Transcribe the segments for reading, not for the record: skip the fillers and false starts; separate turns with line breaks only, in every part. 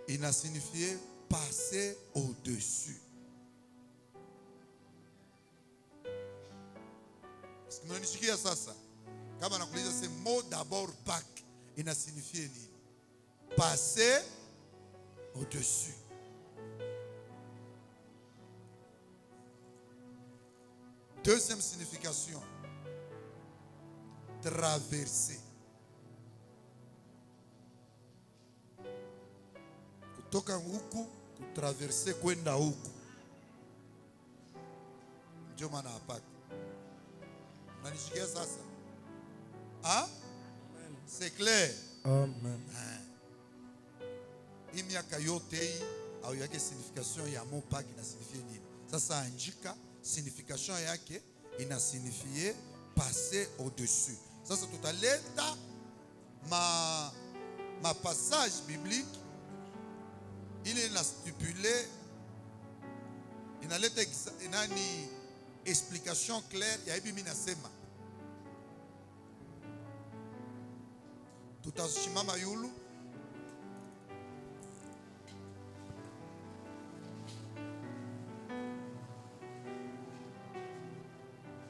Il a signifié passer au-dessus. Est-ce que vous avez ça? Quand on a dit ce mot d'abord Pâques, il a signifié passer au-dessus. Deuxième signification, traverser. Kutoka huku kutraverser kwenda huku. Ndio maana ya Pâques. Unanishikia sasa? Ah? C'est clair?
Amen.
Hii miaka yote hii au yake signification ya mot Pâques ina signifie nini? Sasa anjika signification yake ina signifie passer au-dessus. Sasa tutaleta ma passage biblique il est stipulé, inaleta inani explication claire ya hivi mimi nasema. Tutashimama yulu.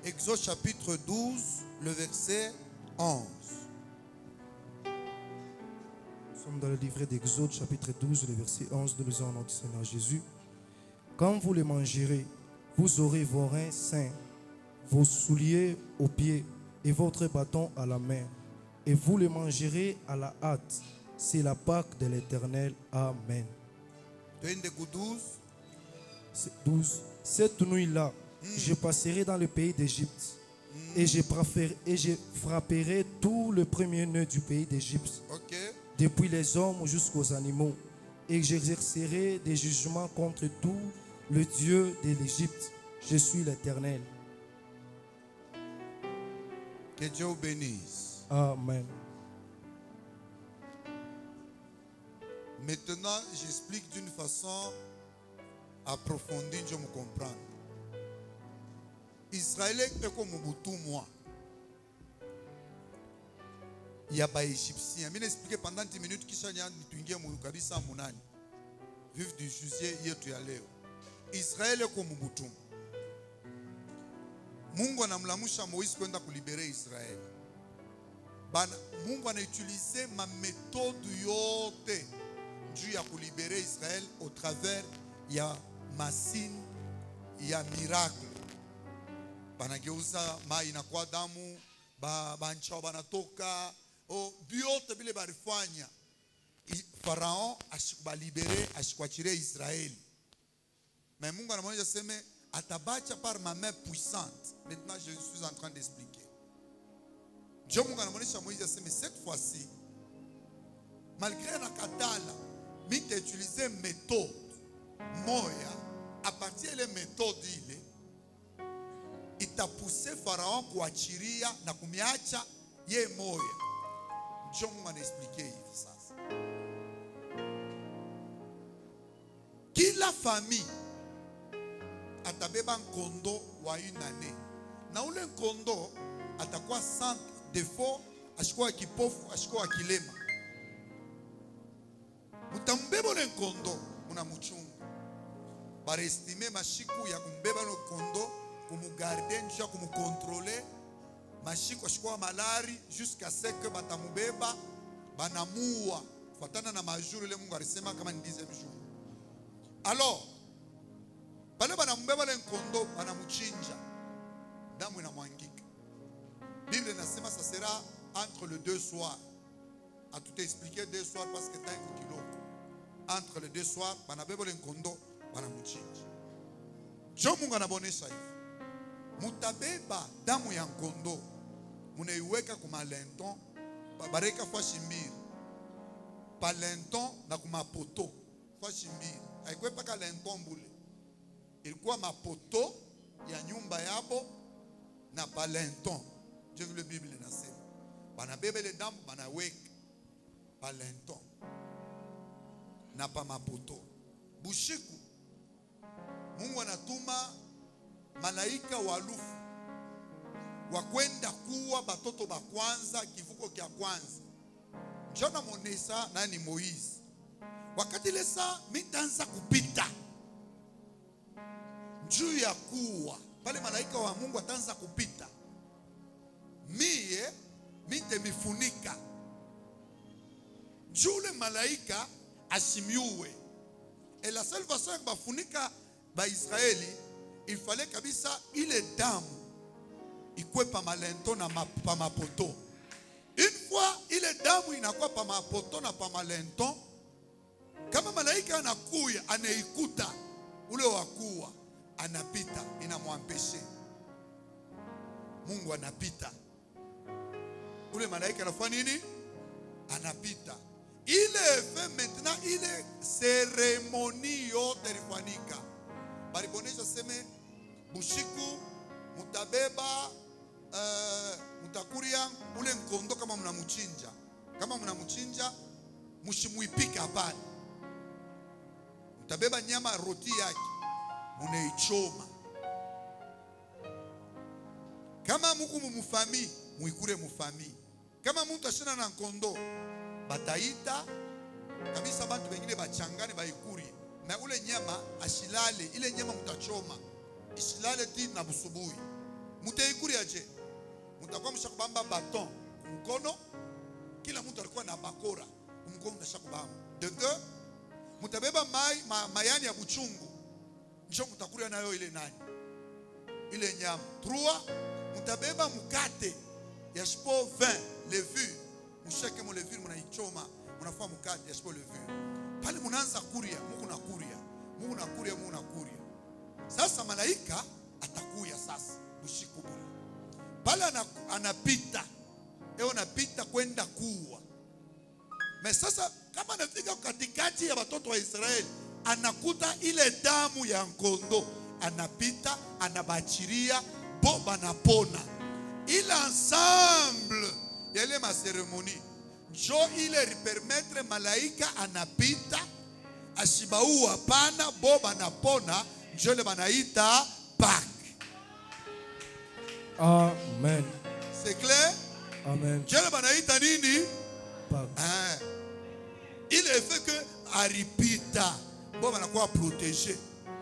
Exode chapitre 12, le verset 11.
Nous sommes dans le livret d'Exode chapitre 12, le verset 11. Nous lisons au nom du Seigneur Jésus. Quand vous les mangerez, vous aurez vos reins sains, vos souliers aux pieds et votre bâton à la main. Et vous les mangerez à la hâte. C'est la Pâque de l'Éternel. Amen. 12. Cette nuit-là, je passerai dans le pays d'Égypte et je frapperai tout le premier-né du pays d'Égypte, depuis les hommes jusqu'aux animaux, et j'exercerai des jugements contre tout le Dieu de l'Égypte. Je suis l'Éternel.
Que Dieu vous bénisse.
Amen.
Maintenant, j'explique d'une façon approfondie, je me comprends. Israël est comme Mobutu, moi. Il y a des Égyptiens. Je vais expliquer pendant 10 minutes qui sont en vivre du juillet, hier tu allais. Israël est comme Mobutu. Mungu anamlamusha Moïse kwenda kulibere Israël. Mungu a utilisé ma méthode yote juu ya kulibere Israël au travers ya masini ya miracle. Banageuza mai inakuwa damu, banchao banatoka, biote bile barifanya. Pharaon ashikubalibere, ashikuachire Israël. Mais Mungu anamwonyesha sema atabacha par ma main puissante. Maintenant je suis en train d'expliquer. Dieu Mungu anamwonyesha Moïse sema cette fois-ci, malgré la katala, mimi utiliser méthode moya. À partir de méthode ile itapousse Pharaon kuachiria na kumiacha ye moya. Dieu Mungu anaexpliquer hivi sasa. Kila famille atabeba nkondo wa une année. Na ule nkondo atakuwa sans défaut, ashikuwa kipofu, ashikuwa kilema. Mutambeba ule nkondo, munamuchunga. Barestime mashiku ya kumbeba ule nkondo, kumugarde, njia kumukontrole. Mashiku ashikuwa malari, jusqu'à ce que batamubeba, banamua. Fatana na majuru ile Mungu alisema kama ni 10e jour. Alors, bale banambeba le nkondo banamuchinja, damu inamwangika. Bible nasema ça sera entre les 2 soirs. A tout expliqué 2 soirs parce que temps iko kiloko. Entre les 2 soirs banabeba le nkondo banamuchinja. Jo Mungu anabonesha hivi. Mutabeba damu ya nkondo, munaiweka kuma lenton, bareka fashi mbili. Pa lenton na kuma poto fashi mbili. Haikuwa paka lenton bule. Ilikuwa mapoto ya nyumba yabo na palenton. Je veux le Bible nasema. Banabebe le damu banaweka palenton na pa mapoto. Bushiku Mungu anatuma malaika walufu wakwenda kuwa batoto ba kwanza kivuko kya kwanza. Njona monesa nani Moïse. wakati ile saa mitanza kupita juu ya kuwa pale malaika wa Mungu ataanza kupita, mie mitemifunika juu ule malaika asimiue. Et la seule façon ya bafunika ba Israeli, il fallait kabisa ile damu ikwe pa malento na pa mapoto. Une fois ile damu inakuwa pa mapoto na pa malento, kama malaika anakuya anaikuta ule wakuwa anapita, inamwampeshe. Mungu anapita, ule malaika anafanya nini? Anapita. Ile fait maintenant ile cérémonie yote ilifanyika. Balibonesha seme bushiku mutabeba mutakuria ule nkondo kama mnamuchinja. Kama mnamuchinja mushimuipika hapana. Mutabeba nyama roti yake munaichoma. Kama muku mufami muikure mufami. Kama mtu ashina na nkondo bataita kabisa bantu wengine bachangane baikuri na ule nyama ashilale. Ile nyama mutachoma ishilale ti na busubuhi. Mutaikuri aje? Mutakuwa mshakubamba baton mkono, kila mtu alikuwa na bakora mkono mtashakubamba. De deux, mutabeba mayani ya buchungu njo mutakuria nayo ile nani ile nyama. Trois, mutabeba mukate ya shipo 20 levure, mshake mo levure munaichoma munafua mukate ya shipo levure. Pale munaanza kuria, Mungu nakuria, Mungu nakuria, Mungu nakuria. Sasa malaika atakuya sasa bushiku bule. Pale anapita, anapita kwenda kuwa. Na sasa kama anafika katikati ya watoto wa Israeli, anakuta ile damu ya nkondo, anapita, anabachiria, bo banapona. Il ensemble ya ile maseremoni njo ile permettre malaika anapita ashibau hapana, bo banapona, njo ile banaita Pâques.
Amen.
C'est clair?
Amen.
Njo ile banaita nini?
Pâques.
Il est fait que aripita bo banakuwa protégé,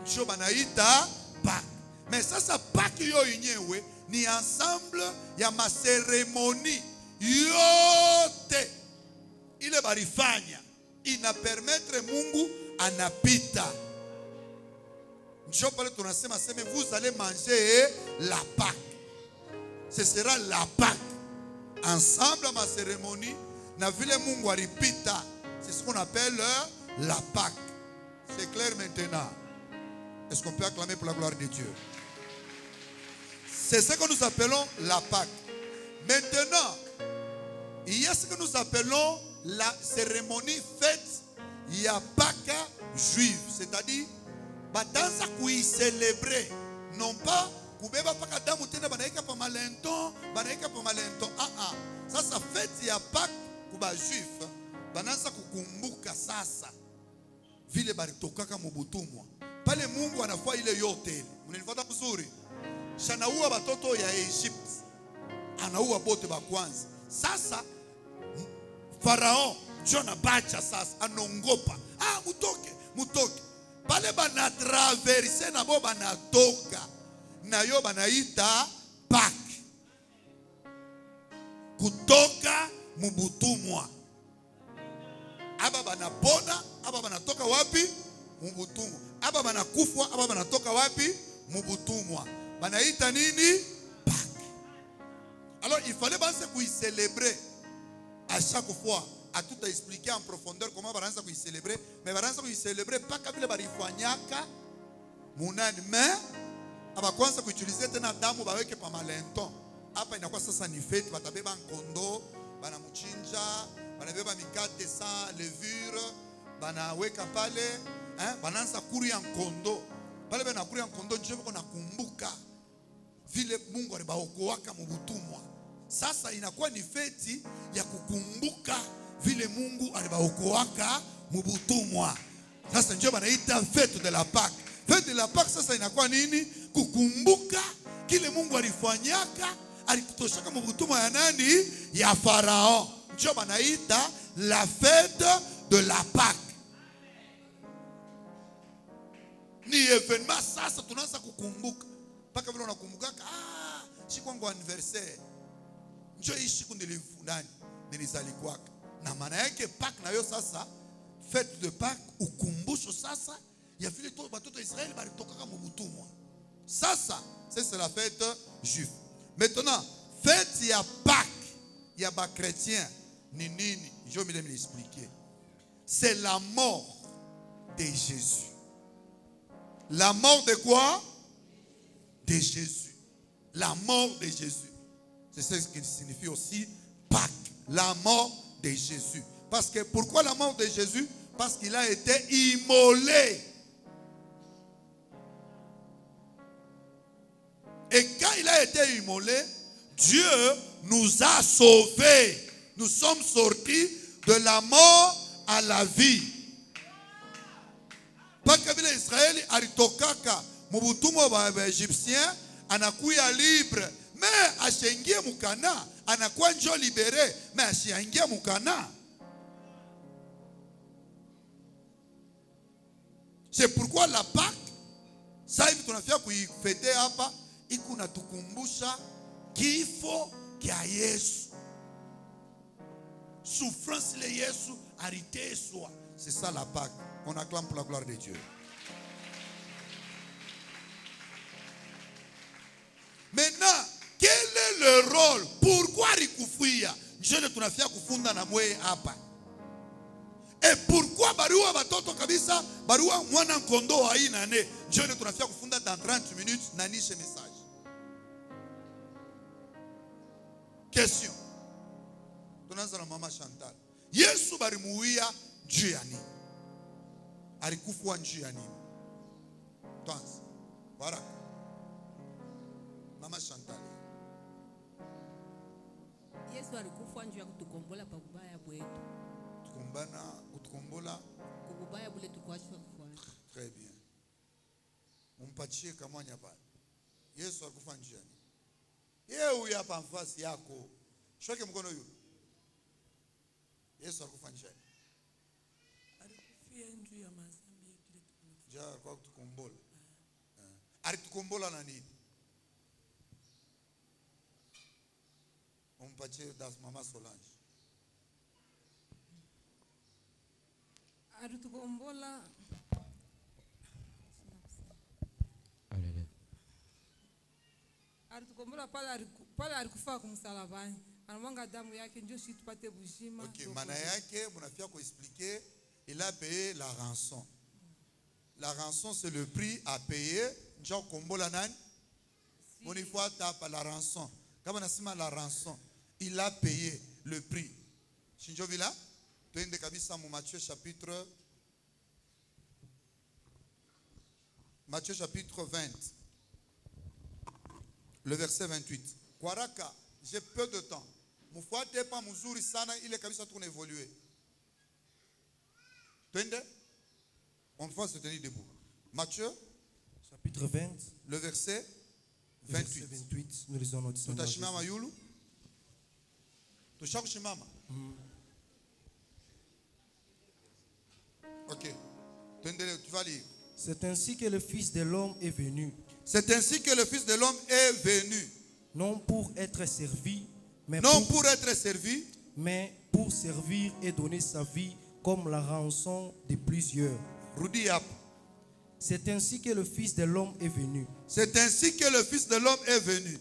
njo banaita Pâques. Mais sasa Pâques yo yenyewe ni ensemble ya maseremoni yote ile barifanya ina permettre Mungu anapita. Njo pale tunasema sema vous allez manger la Pâque. Ce sera la Pâque. Ensemble ma cérémonie na vile Mungu alipita. C'est ce qu'on appelle la Pâque. C'est clair maintenant? Est-ce qu'on peut acclamer pour la gloire de Dieu? C'est ce que nous appelons la Pâque. Maintenant, il y a ce que nous appelons la cérémonie fête. Il y a Pâques juive, c'est-à-dire batanza kui célébrer, non pas kubeba paka damu tena banaika pa malenton, banaika pa malenton. Sasa fête ya Pâques kuba juif, bananza kukumbuka sasa vile baritokaka mubutumwa. Pale Mungu anafua ile yote. Mnanifuata vizuri? Shanaua batoto ya Egypt, anaua bote ba kwanza. Sasa Farao Jona bacha sasa anongopa, mutoke pale bana traverse na bo banatoka na yo banaita Pâques, kutoka mubutumwa. Aba banapona, aba banatoka wapi? Mubutumwa. Aba banakufwa, aba banatoka wapi? Mubutumwa. Banaita nini? Pâques. Alors il fallait y célébrer à chaque fois. À tout expliquer en profondeur comment baranza y célébrer, mais baranza y célébrer pas comme le barifanyaka munani, mais aba kwanza ku utiliser tena damu baweke pa malenton. Hapa inakuwa sasa ni fete, batabeba nkondo, bana muchinja, banabeba mikate sans levure, banaweka pale, bananza kuri ya nkondo. Pale bana kuri ya nkondo nje bako nakumbuka vile Mungu alibaokoaka mubutumwa. Sasa inakuwa ni feti ya kukumbuka vile Mungu alibaokoaka mubutumwa. Sasa ndio banaita fête de la Pâque. Fête de la Pâque sasa inakuwa nini? Kukumbuka kile Mungu alifanyaka, alikutoshaka mubutumwa ya nani? Ya Farao. Ndio banaita la fête de la Pâque. ni événement sasa tunaanza kukumbuka. Paka vile unakumbuka siku yangu anniversaire. Njoo hii siku nilifundani nilizalikwaka. Na maana yake Pâques na yo sasa fête de Pâques ukumbusho sasa ya vile batoto Israël balitoka kama mutumwa. Sasa c'est la fête juive. Maintenant, fête ya Pâques ya ba chrétien ni nini? Je vais me l'expliquer. C'est la mort de Jésus. La mort de quoi? De Jésus. La mort de Jésus. C'est ce qui signifie aussi Pâques. La mort de Jésus. Parce que pourquoi la mort de Jésus? Parce qu'il a été immolé. Et quand il a été immolé, Dieu nous a sauvés. Nous sommes sortis de la mort à la vie. Pas que l'Israël aritokaka mubutumwa ba Égyptien anakuya libre, mais ashengie mukana anakuwa njo libéré, mais ashengie mukana. C'est pourquoi la Pâques, ça hivi tunafia kuifete hapa, iko natukumbusha kifo kia Yesu. Souffrance le Yesu ariteswa. C'est ça la Pâques. On acclame pour la gloire de Dieu. Maintenant, quel est le rôle? Pourquoi rikufuia? Je ne tunafia kufunda na mwe hapa. Et pourquoi barua batoto kabisa barua mwana kondo haina ne? Je ne tunafia kufunda dans 30 minutes na niche message. Question. Tunaanza na mama Chantal. Yesu barimuia juu ya nini? Alikufua juu ya nini? Tuanze. Baraka. Mama Chantal.
Yesu alikufa njoo ya kutukombola pa kubaya bwetu.
Kutukombola
kubaya bule tukwashwa kufanya.
Très bien. Mumpatie kamwanya pale. Yesu alikufa njoo ya nini? Yeye huyu hapa mfasi yako. Shoke mkono yule. Yesu alikufa njoo ya nini?
Alikufia njoo ya mazambi yetu.
Njoo kwa kutukombola. Alitukombola na nini? Mumpatie das mama Solange.
Alitukombola. Alitukombola pale alikufa kumsalabani. Anamwanga damu yake ndio sisi tupate uzima.
OK, maana yake mnafia kuexpliquer, il a payé la rançon. La rançon c'est le prix à payer. Njoo kombola nani? Monifuata pa la rançon. Kama nasema la rançon, il a payé le prix. Shinjo vila? Twende kabisa mu Matthieu chapitre 20. Le verset 28. Kwaraka, j'ai peu de temps. Mufuate pa muzuri sana ile kabisa tu évoluer. Twende? On va se tenir debout. Matthieu
chapitre 20.
Le verset 28.
Verset 28. Nous lisons notre Seigneur.
Tutashimama yulu. Tushakushimama. OK. Tu vas lire.
C'est ainsi que le Fils de l'homme est venu.
C'est ainsi que le Fils de l'homme est venu.
Non pour être servi, mais
pour être servi,
mais pour servir et donner sa vie comme la rançon de plusieurs.
Rudiap.
C'est ainsi que le Fils de l'homme est venu.
C'est ainsi que le Fils de l'homme est venu.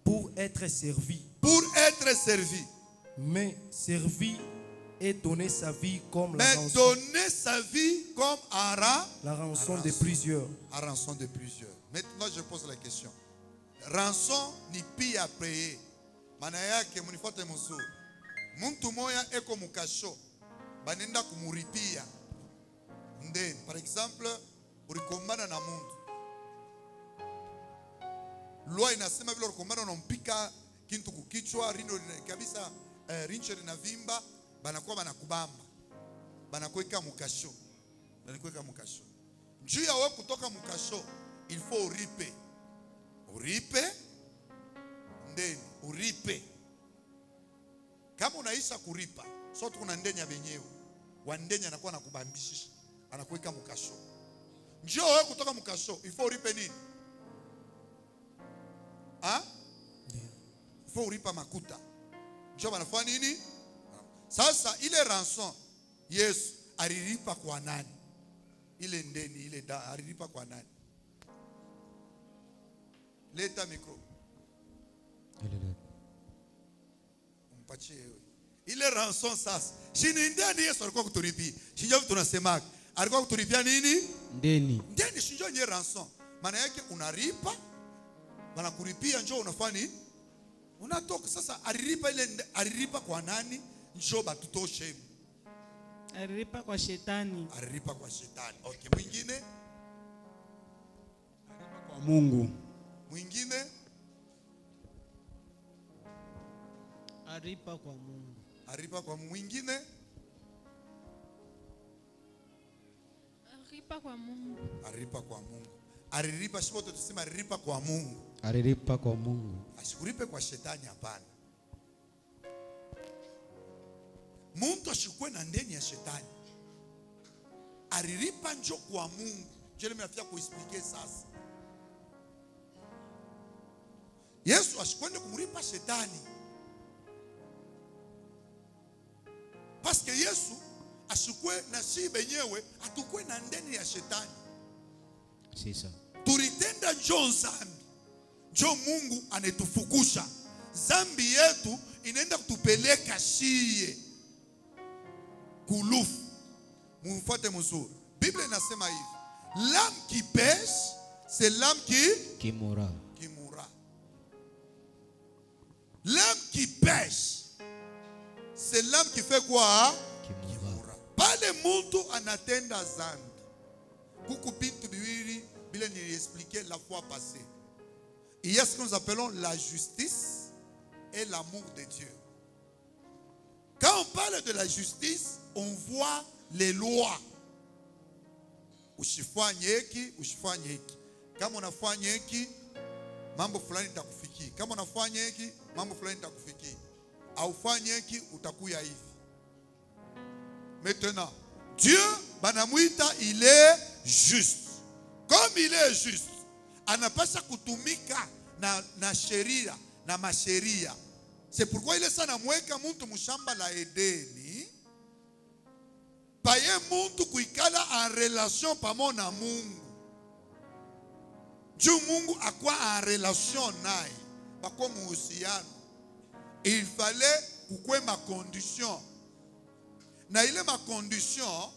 Pour être servi.
Pour être servi.
Mais servi et donner sa vie comme
la rançon. Donner sa vie comme
la rançon de plusieurs.
La rançon de plusieurs. Maintenant je pose la question. Rançon ni pia payer. Maana yake munifuate mzuri. Mtu moya eko mukasho. Banenda kumuripia. Ndeni, par exemple, ulikombana na muntu. Loi inasema vile ulikombana unampika kintu kukichwa, rindo kabisa rinche linavimba, banakuwa banakubamba. Banakuweka mukasho. Banakuweka mukasho. Njoo ya wewe kutoka mukasho, il faut uripe. Uripe ndeni, uripe. Kama unaisha kuripa, sote kuna ndenya wenyewe. Wandenya anakuwa anakubambisha, anakuweka mukasho. Njoo wewe kutoka mkasho, il faut uripe nini? Il faut uripa makuta. Njoo wanafanya nini? Sasa ile ransom Yesu alilipa kwa nani? Ile ndeni ile alilipa kwa nani? Leta mikro. Mpatie wewe. Ile ransom sasa. Shini ndeni Yesu alikuwa kutulipia. Shinjo tunasema alikuwa kutulipia nini?
Ndeni.
Ndeni shinjo nye ransom. Maana yake unaripa, wanakulipia, njoo unafanya nini? Unatoka. Sasa alilipa kwa nani? Njoo batutoshe.
Alilipa kwa shetani.
Alilipa kwa shetani. Okay, mwingine?
Alilipa kwa Mungu.
Mwingine?
Alilipa kwa Mungu.
Alilipa kwa mwingine?
Alilipa kwa Mungu.
Alilipa kwa Mungu. Alilipa shipoto tusema alilipa kwa Mungu.
Alilipa kwa Mungu.
Asikulipe kwa shetani hapana. Muntu ashikwe na ndeni ya shetani. Alilipa njo kwa Mungu. Jele mnafia kuexpliquer sasa. Yesu asikwende kumlipa shetani. Parce que Yesu asikwe na si benyewe atukwe na ndeni ya shetani.
Sisa.
Tulitenda njo zambi. Njo Mungu anetufukusha. Zambi yetu inaenda kutupeleka shie kulufu. Mumfuate mzuri. Biblia inasema hivi. L'âme qui pêche, c'est l'âme qui mourra. L'âme qui pêche, c'est l'âme qui fait quoi? Qui mourra. Pale muntu anatenda zambi. Kuku bintu biwili bila niliexpliquer la fois passée. Il y a ce que nous appelons la justice et l'amour de Dieu. Quand on parle de la justice, on voit les lois. Usifanye hiki, usifanye hiki. Kama unafanya hiki, mambo fulani nitakufikia. Kama unafanya hiki, mambo fulani nitakufikia. Au fanye hiki, utakuya hivi. Maintenant, Dieu, banamuita, il est juste. Comme il est juste, anapasha kutumika na sheria, na masheria. C'est pourquoi il est sana mweka muntu mushamba la Edeni. Paye muntu kuikala en relation pamo na Mungu. Dieu Mungu akwa en relation naye. Bako muhusiano. Il fallait kukwe ma condition. Na ile ma condition,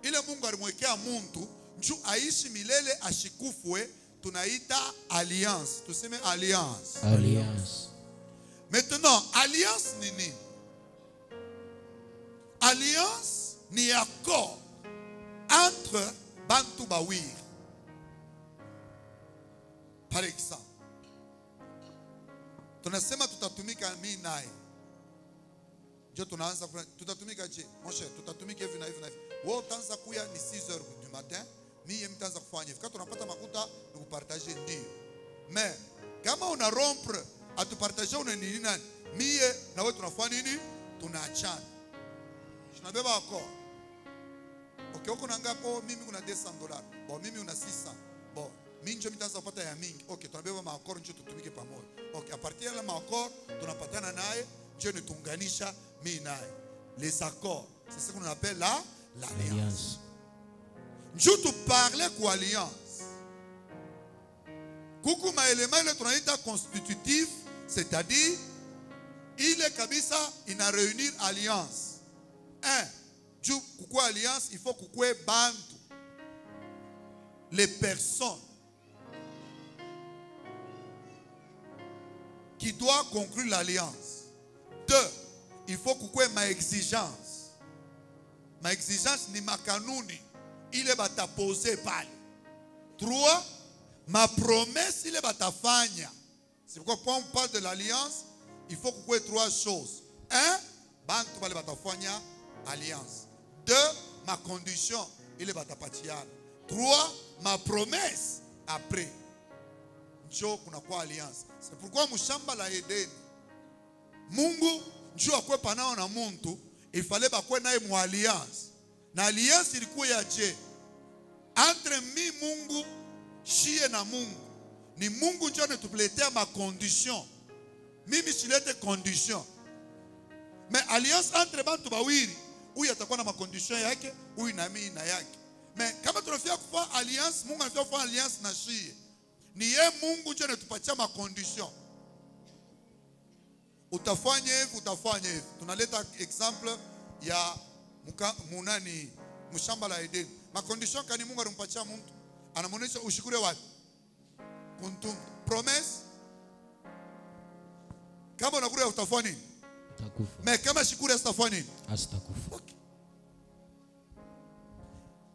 ile Mungu alimwekea muntu, nju aishi milele ashikufwe, tunaita alliance. Tuseme alliance.
Alliance.
Maintenant, alliance ni nini? Alliance ni accord entre bantu bawiri. Par exemple, tunasema tutatumika mimi naye. Je tunaanza tutatumika je? Mon cher, tutatumika hivi na hivi na hivi. Wewe utaanza kuya ni 6h du matin, mimi mtaanza kufanya hivi. Kama tunapata makuta ni kupartager ndio. Mais kama una rompre atupartager una nini nani? Mie na wewe tunafanya nini? Tunaachana. Tunabeba accord. Okay, uko na ngapo? Mimi kuna $200. Bon, mimi una 600. Bon, mimi ndio mtaanza kupata ya mingi. Okay, tunabeba maakoro ndio tutumike pamoja. Okay, a partir ya maakoro tunapatana naye, ndio nitunganisha mimi naye. Les accords, c'est ce qu'on appelle l'alliance. Ndio tu parler kwa alliance. Kuku maelema ile tunaita constitutif, c'est-à-dire il est kabisa ina réunir alliance. Un, juu kukua alliance, il faut kukue bantu. Les personnes qui doivent conclure l'alliance. Deux, il faut kukue ma exigence. Ma exigence ni makanuni. Il est bata posé pale. Trois, ma promesse il est bata fanya. C'est pourquoi quand on parle de l'alliance, il faut kukue trois choses. Un, bantu bale bata fanya alliance. Deux, ma condition, il est bata patiana. Trois, ma promesse après. Njo kuna kwa alliance. C'est pourquoi mushamba la Edeni, Mungu njo akwe panao na muntu, il fallait bakwe nae mu alliance. Na alliance ilikuwa ya je? entre mi Mungu shie na Mungu. Ni Mungu ndio anatuletea ma condition. Mimi silete condition. Mais alliance entre bantu bawili, huyu atakuwa na ma condition yake, huyu na mimi na yake. Mais kama tunafia kufanya alliance, Mungu anafia kufanya alliance na shie. Ni yeye Mungu ndio anatupatia ma condition. Utafanya hivi, utafanya hivi. Tunaleta example ya munani mshamba la Edeni. Ma condition kani Mungu anampatia mtu, anamuonesha ushikure wapi? Kuntum promesse. Kama unakula utafanya nini?
Utakufa.
Mais kama shikure utafanya nini?
Asitakufa.
Okay.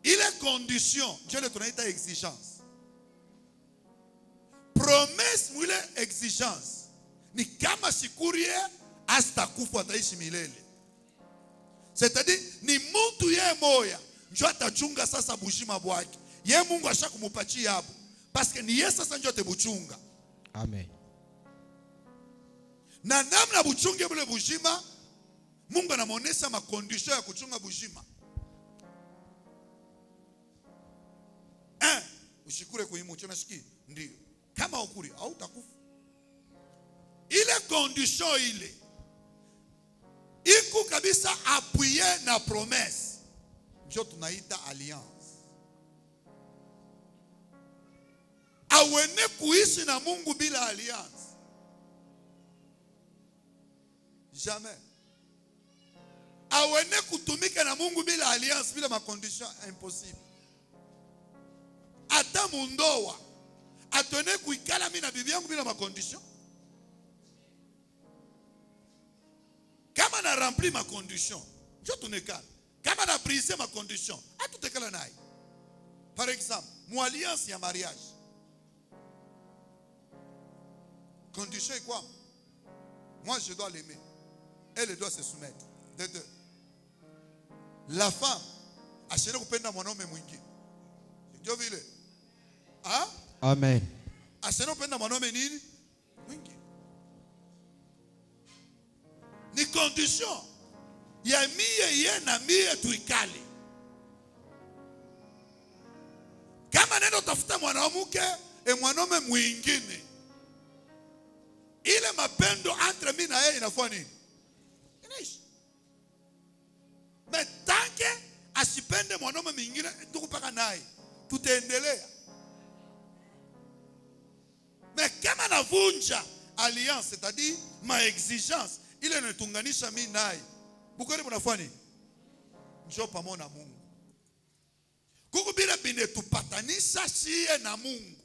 Ile condition ndio tunaita exigence. Promesse mwile exigence ni kama shikurie asitakufa, ataishi milele. C'est-à-dire ni mtu yeye moya ndio atachunga sasa bushima bwake. Yeye Mungu ashakumupatia hapo. Parce que ni yeye sasa ndio atebuchunga.
Amen.
Na namna buchunge bule bushima, Mungu anamuonesha ma condition ya kuchunga bushima. Ushikure kuimu chonashiki ndio. Kama ukuri au utakufa. Ile condition ile iko kabisa appuyer na promesse. Ndio tunaita alliance. Awene kuishi na Mungu bila alliance. Jamais. Awene kutumika na Mungu bila alliance, bila ma condition, impossible. Ata mundoa atone kuikala mimi na bibi yangu bila ma condition. Kama na rempli ma condition, ndio tunekala. Kama na brise ma condition, atutekala naye. Par exemple, mon alliance ya mariage. Condition est quoi? Moi je dois l'aimer. Elle doit se soumettre. De deux. La femme ashene kupenda mwanaume mwingine. Ndio vile. Ah?
Amen.
Ashene kupenda mwanaume nini? Mwingine. Ni condition ya mie ye na mie tuikale. Kama nenda utafuta mwanamke e mwanaume mwingine, ile mapendo entre mimi na yeye inafanya nini? Inaishi. Mais tanke asipende mwanaume mwingine tukupaka naye, tutaendelea. Mais kama navunja alliance, c'est-à-dire ma exigence, ile inatunganisha mimi naye, bukari mnafanya nini? Njoo pamoja na Mungu. Kuko bila bine tupatanisha shie na Mungu.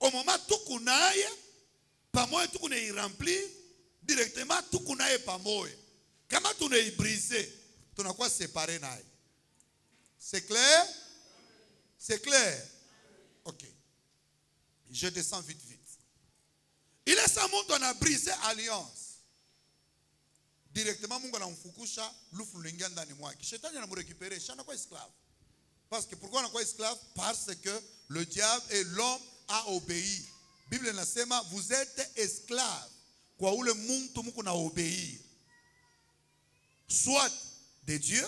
Au moment tuko naye pamoja, tuko na iremplir directement, tuko naye pamoja. Kama tunaibriser, tunakuwa séparé naye. C'est clair? C'est clair? OK. Je descends vite. Il est sa monde, on a brisé alliance. Directement, Mungu anamfukusha lufu lingia ndani mwake. Shetani anamurécupérer, shana kwa esclave. Parce que pourquoi on a quoi esclave? Parce que le diable et l'homme a obéi. Bible inasema vous êtes esclaves kwa ule muntu muko na obéir. Soit de Dieu,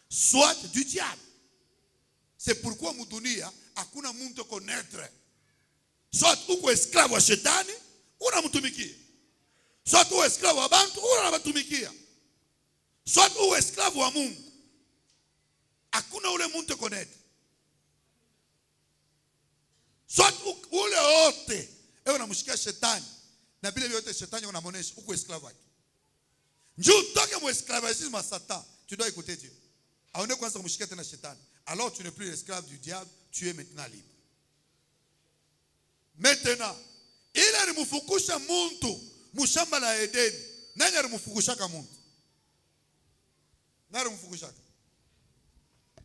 soit du diable. C'est pourquoi mudunia hakuna muntu connaître. Soit uko esclave wa shetani, unamtumikia. Soit uko esclave wa bantu, unamtumikia. Soit uko esclave wa Mungu. Hakuna ule muntu connaître. Soit ule wote ewe unamshikia shetani, na bila yote shetani unamonesha uko esclave wake. Njoo toke mu esclavagisme à Satan, tu dois écouter Dieu. Aone kwanza kumshikia tena shetani. Alors tu n'es plus esclave du diable, tu es maintenant libre. Maintenant, il alimfukusha muntu mushamba la Edeni. Nani alimfukushaka muntu? Nani alimfukushaka?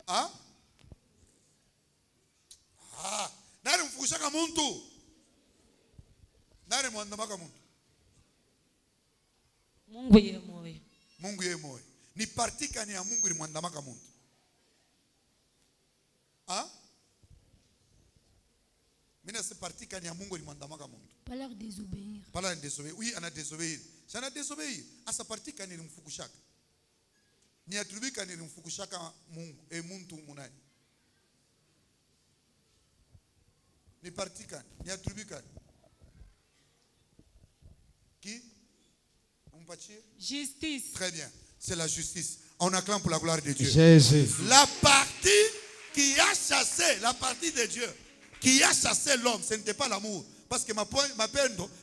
Ah? Nani alimfukushaka muntu? Nani mwandamaka muntu?
Mungu ye moyo.
Mungu ye moyo. Ni parti kani ya Mungu ilimwandamaka muntu? Ah? Mina c'est parti kani ya Mungu ilimwandamaka muntu?
Pas leur désobéir.
Pas leur désobéir. Oui, on a désobéir. Ça n'a désobéir. À sa partie kani ilimfukushaka. Ni atrubi kani ilimfukushaka Mungu e muntu munani. Ni parti kan? Ni attribu kan? Qui?
Justice.
Très bien. C'est la justice. On acclame pour la gloire de Dieu.
Jésus.
La partie qui a chassé, la partie de Dieu, qui a chassé l'homme, ce n'était pas l'amour. Parce que ma peine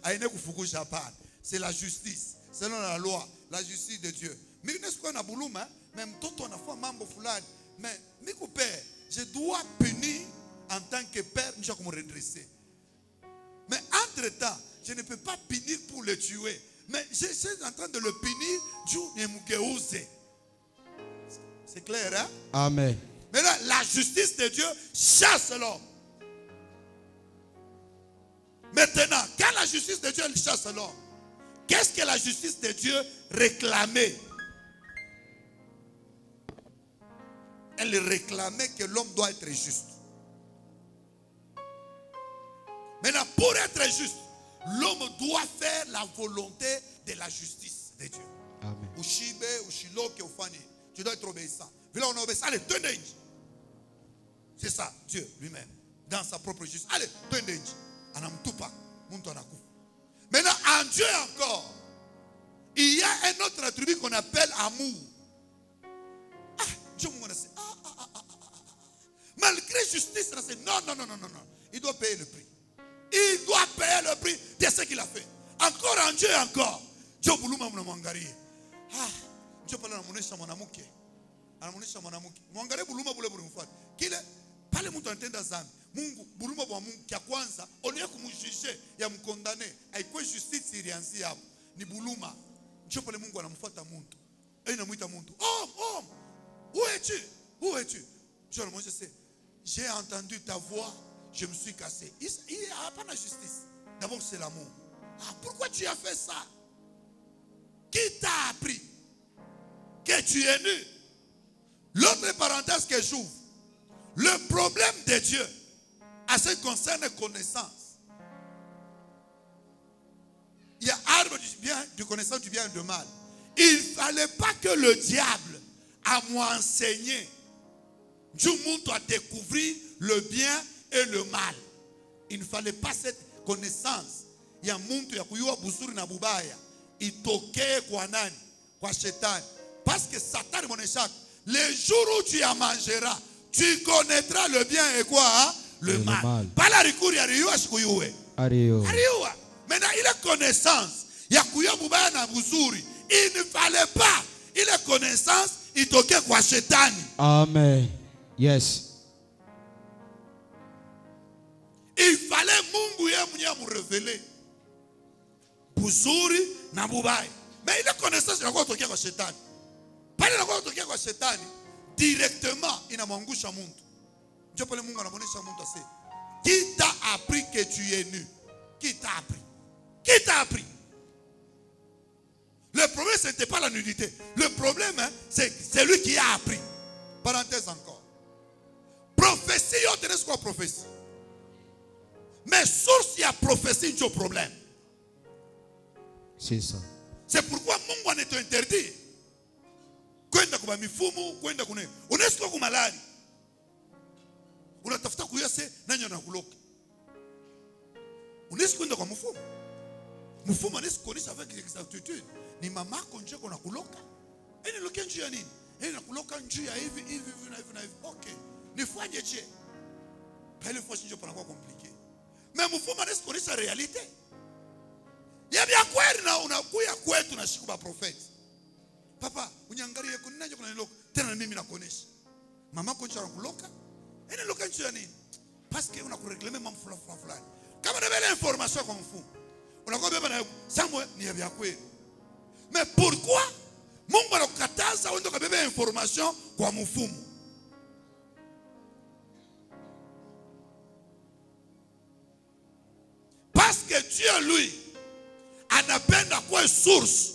a été kufuku Japan. C'est la justice. Selon la loi, la justice de Dieu. Mais même tout on a fait mambo fulani. Mais père, je dois punir en tant que père, je dois me redresser. Mais entre-temps, je ne peux pas punir pour le tuer. Mais je suis en train de le punir. C'est clair, hein?
Amen.
Mais là, la justice de Dieu chasse l'homme. Maintenant, quand la justice de Dieu chasse l'homme, qu'est-ce que la justice de Dieu réclamait? Elle réclamait que l'homme doit être juste. Maintenant, pour être juste, l'homme doit faire la volonté de la justice de Dieu.
Amen.
Tu dois être obéissant. Allez, c'est ça, Dieu lui-même, dans sa propre justice. Allez, maintenant, en Dieu encore, il y a un autre attribut qu'on appelle amour. Malgré justice, non. Il doit payer le prix. Il doit payer le prix de ce qu'il a fait. Encore en Dieu, encore. Dieu bouluma mwangarie. Dieu parle na monesha mwanamuke. Anamonesha mwanamuke. Mwangalie buluma bule bule mfuate. Kile pale mtu anatenda zambi. Mungu buluma bwa Mungu kia kwanza onia kumjije ya mkondane. Haikuwa justice ilianzia hapo. Ni buluma. Dieu pale Mungu anamfuata mtu. Anamuita mtu. Oh. Où es-tu? Dieu anamwambia c'est j'ai entendu ta voix, je me suis cassé. Il n'y a pas de justice. D'abord c'est l'amour. Pourquoi tu as fait ça? Qui t'a appris que tu es nu? L'autre parenthèse que j'ouvre, le problème de Dieu à ce qui concerne connaissance. Il y a arbre du connaissance du bien et du mal. Il ne fallait pas que le diable a enseigné du monde à découvrir le bien et le mal. Il ne fallait pas cette connaissance. Il y a muntu ya kuyua buzuri na bubaya. Itokee kwa nani? Kwa shetani. Parce que Satan mon échappe. Le jour où tu en mangeras, tu connaîtras le bien et quoi? Hein? Le mal. Pas la rikuri ya riyua shikuyue. Ariwa. Maintenant, il a connaissance. Ya kuyua bubaya na buzuri. Il ne fallait pas. Il a connaissance. Itokee kwa shetani.
Amen. Yes.
Il fallait Mungu ye mwenye mu révéler buzuri na bubaya. Mais il a connaissance ya kwa tokea kwa shetani. Pale na kwa tokea kwa shetani directement inamwangusha mtu. Ndio pale Mungu anamuonesha mtu ase. Qui t'a appris que tu es nu? Qui t'a appris? Qui t'a appris? Le problème ce n'était pas la nudité. Le problème c'est celui qui a appris. Parenthèse encore. Prophétie, yo tenez quoi prophétie? Mais source ya prophétie c'est un problème.
C'est ça.
C'est pourquoi Mungu anato interdit. Kwenda kwa mifumu, kwenda kune. Unasikia kwa malari. Unatafuta kuyase nani anakuloka. Unasikia kwenda kwa mfumu. Mfumu anasikia kuonesha avec exactitude. Ni mama yako nje kuna kuloka. Eni lokia njia nini? Eni nakuloka njia hivi na hivi. Okay. Nifanye je? Pale fois nje panakuwa compliqué. Mais mfumu anasikia kuonesha realite. Yabia kweli na unakuya kwetu na shikuba profeti. Papa, unyangalie kuna kuna niloka. Tena na mimi nakuonesha. Mama yako nje anakuloka. Eni loka njia nini? Parce que unakureklame mambo fulani. Kama na belle information kwa mfumu. Unakuwa beba na samwe ni yabia kweli. Mais pourquoi Mungu anakukataza uende kubeba information kwa mfumu? Parce que Dieu lui anapenda kwa source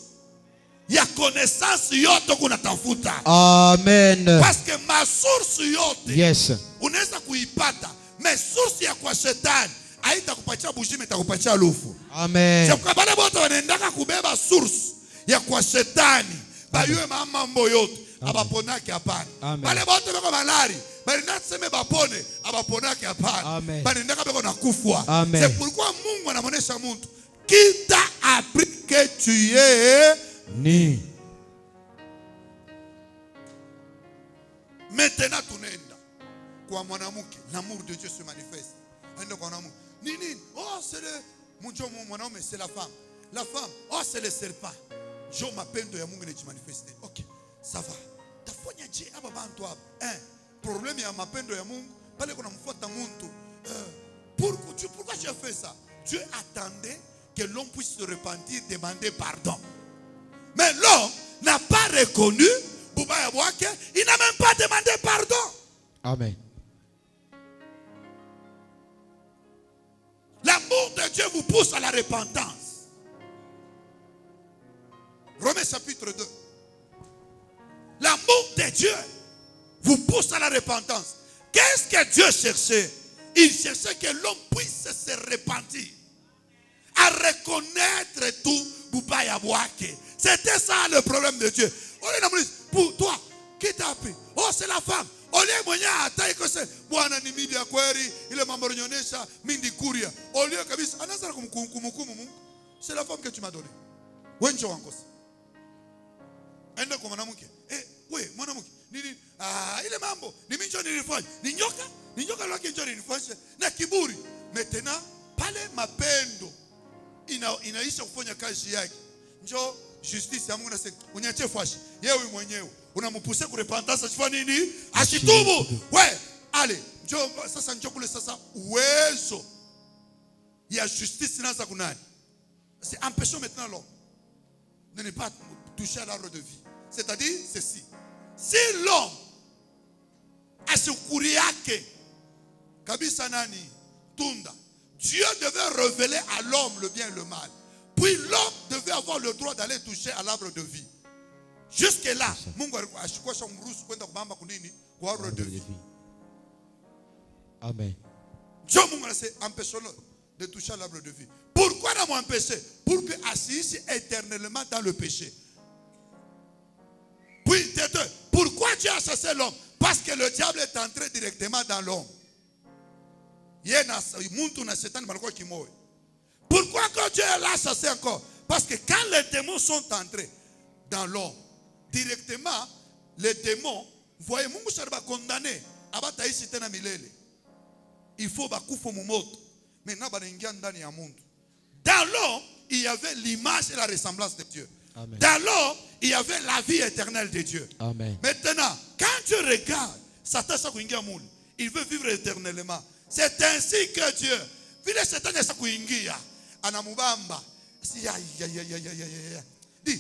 ya connaissance yote kunatafuta.
Amen.
Parce que ma source yote
yes,
unaweza kuipata, mais source ya kwa shetani haitakupatia bujime, itakupatia lufu.
Amen.
Kwa bale bote wanaendaka kubeba source ya kwa shetani bayue mambo yote abaponake hapana. Bale bote bako malari balinaseme bapone abaponaki hapana.
Amen.
Banendaka beko na kufwa.
Amen.
C'est pourquoi Mungu anamonesha mtu qui t'a appris que tu es
Ni.
maintenant tunaenda kwa mwanamke, l'amour de Dieu se manifeste. Aenda kwa mwanamke. Nini? Oh, c'est le mwanaume, c'est la femme. La femme, oh, c'est le serpent. Jo mapendo ya Mungu ne manifeste. OK, ça va. Tafanya je aba bantu hapa. Problème ya mapendo ya Mungu, pale kuna mfuata mtu. Pourquoi tu as fait ça? Dieu attendait que l'homme puisse se repentir, demander pardon. Mais l'homme n'a pas reconnu Bouba Yabouake, il n'a même pas demandé pardon.
Amen.
L'amour de Dieu vous pousse à la repentance. Romains chapitre 2. L'amour de Dieu vous pousse à la repentance. Qu'est-ce que Dieu cherchait? Il cherchait que l'homme puisse se repentir, à reconnaître tout Bouba Yabouake. C'était ça le problème de Dieu. Pour toi, qui t'a appris? Oh, c'est la femme. Olie mwenye atai kose bwana ni bibi ya kweli ile mambo nyonyesha mindi kuria. Olie kabisa anaanza kumhukumu Mungu. C'est la femme que tu m'as donné. Wenje wankosa. Enda kwa mwanamke. We mwanamke. Nini? Ile mambo ni mimi ndio nilifanya. Ni nyoka lake ndio nilifanya na kiburi. Maintenant pale mapendo inaisha kufanya kazi yake. Njoo justice ya Mungu nasema unyache fashi. Yeye mwenyewe unampusha kurepentance asifanye nini? Ashitubu. We, ale, njoo sasa njoo kule sasa uwezo ya justice inaanza kunani? C'est empêchons maintenant l'homme de ne pas toucher à l'arbre de vie. C'est-à-dire ceci. Si l'homme asikuriake kabisa nani? Tunda. Dieu devait révéler à l'homme le bien et le mal. Puis l'homme devait avoir le droit d'aller toucher à l'arbre de vie. Jusque là, Mungu ashikwa shamruhusu kwenda kubamba kunini kwa arbre de vie.
Amen.
Dieu Mungu anasema empêchons-le de toucher à l'arbre de vie. Pourquoi n'a empêché? Pour que assise éternellement dans le péché. Puis pourquoi Dieu a chassé l'homme? Parce que le diable est entré directement dans l'homme. Pourquoi que Dieu l'a chassé encore? Parce que quand les démons sont entrés dans l'homme, directement, les démons, vous voyez, Mungu sharba condamné, abata ici tena milele. Il faut bakufo mumoto. Maintenant, baningia ndani ya mundu. Dans l'homme, il y avait l'image et la ressemblance de Dieu.
Amen.
Dans l'homme, il y avait la vie éternelle de Dieu.
Amen.
Maintenant, quand Dieu regarde, Satan il veut vivre éternellement. C'est ainsi que Dieu, vile Satan est kuingia, anamubamba, si ya dit,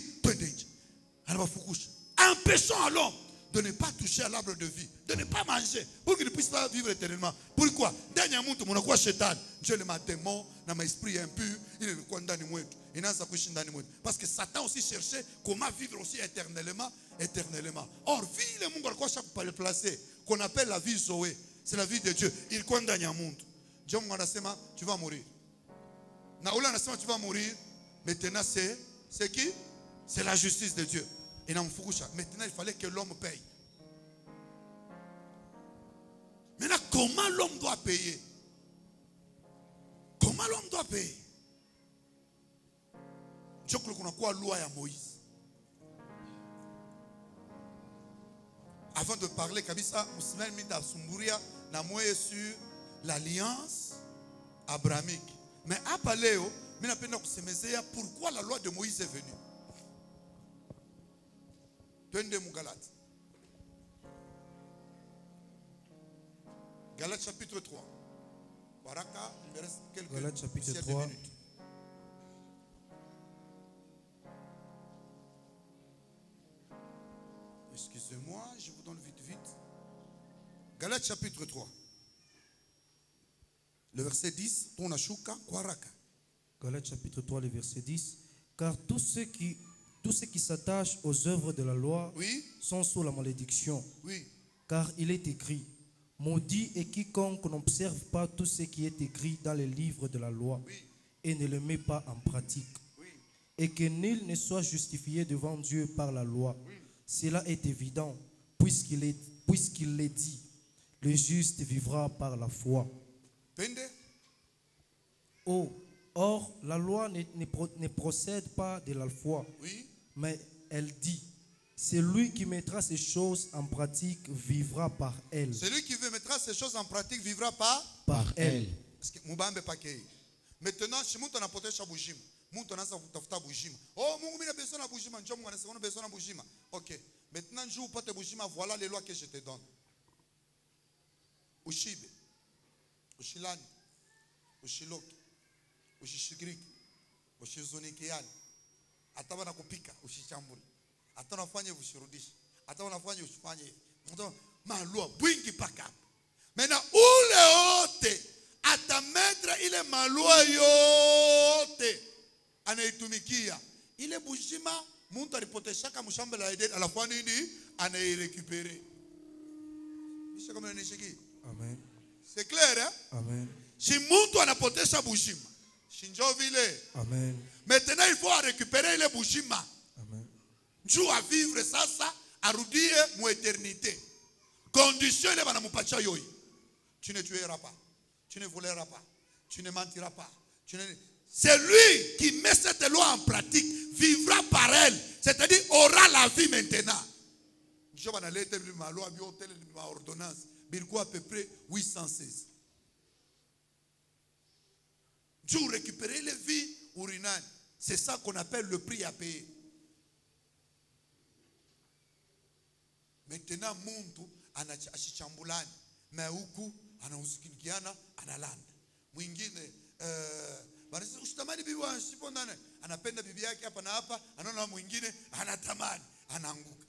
empêchons à l'homme de ne pas toucher à l'arbre de vie, de ne pas manger, pour qu'il ne puisse pas vivre éternellement. Pourquoi? Dernier monde, mon quoi Satan, Dieu le m'a démon, n'a ma esprit impur, il est le condamné moi. Parce que Satan aussi cherchait comment vivre aussi éternellement. Or, vie le monde quoi chaque placé, qu'on appelle la vie Zoé, c'est la vie de Dieu. Il condamne un monde. Dieu m'a dit, tu vas mourir. Naoula n'a tu vas mourir. Maintenant, c'est qui? C'est la justice de Dieu. Et maintenant, il fallait que l'homme paye. Maintenant, comment l'homme doit payer? Comment l'homme doit payer? Je crois qu'on a quoi loi à Moïse. Avant de parler, Kabisa, Moussimel Minda Sumburia n'a moyen sur l'alliance abrahamique. Mais à Paléo, pourquoi la loi de Moïse est venue? Galate. Galate chapitre 3. Baraka, il me reste quelques
Galate chapitre 3.
minutes. Excusez-moi, je vous donne vite. Galate chapitre 3. Le verset 10.
Galate chapitre 3, le verset 10. Car tous ceux qui s'attachent aux œuvres de la loi sont sous la malédiction.
Oui.
Car il est écrit, maudit est quiconque n'observe pas tout ce qui est écrit dans les livres de la loi et ne le met pas en pratique. Et que nul ne soit justifié devant Dieu par la loi. Cela est évident, puisqu'il est dit, le juste vivra par la foi.
Pende.
Oh, or, la loi ne procède pas de la foi,
Oui.
mais elle dit, celui qui mettra ces choses en pratique vivra par elle.
Celui qui veut mettra ces choses en pratique vivra pas
Par elle.
parce que mubambe pake. Maintenant, si mtu anapotesha bujima, mtu anaanza kutafuta bujima. Oh, Mungu mimi na besoin na bujima, njoo Mungu anasema una besoin na bujima. OK. Maintenant, je vous porte bujima, voilà les lois que je te donne. Ushibe. Ushilani. Ushiloki. Ushishigiriki. Ushizunikiani. Hata wana kupika, ushichambule. Hata unafanya ushirudishe. Hata unafanya usifanye. Malua bwingi paka. Mena ule wote atametra ile malua yote anaitumikia. Ile bujima muntu alipoteshaka mshamba la Eden alafanya nini? Anairekupere. Nisha kama nishiki.
Amen.
C'est clair, hein?
Amen.
Si muntu anapotesha bujima, shinjo vile.
Amen.
Maintenant il faut récupérer ile bujima.
Amen.
Njoo à vivre sasa arudie mu éternité. Condition ile banamupatia yoyi. Tu ne tueras pas. Tu ne voleras pas. Tu ne mentiras pas. Celui qui met cette loi en pratique vivra par elle. C'est-à-dire aura la vie maintenant. Je vais aller te ma loi, ma ordonnance. Birko à peu près 816. Dieu récupérer les vies urinales. C'est ça qu'on appelle le prix à payer. Maintenant, muntu anachambulani. Mais huku anausikiliana analanda. Mwingine basi usitamani bibi wa sipo ndani anapenda bibi yake hapa na hapa, anaona mwingine anatamani anaanguka.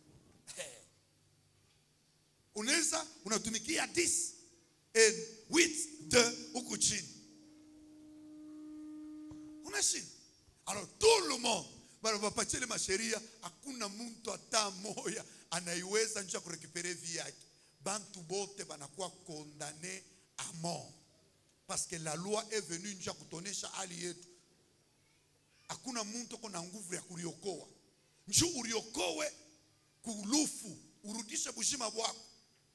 Unaweza unatumikia 10 and with the huku chini. Unashinda. Alors tout le monde wanapatia ma sheria, hakuna mtu hata moja anaiweza njia kurekupere vie yake. Bantu bote banakuwa condamné à mort. Parce que la loi est venue njia kutonesha hali yetu. Hakuna mtu kona nguvu ya kuriokoa. Njoo uriokoe kulufu, urudishe bujima bwako.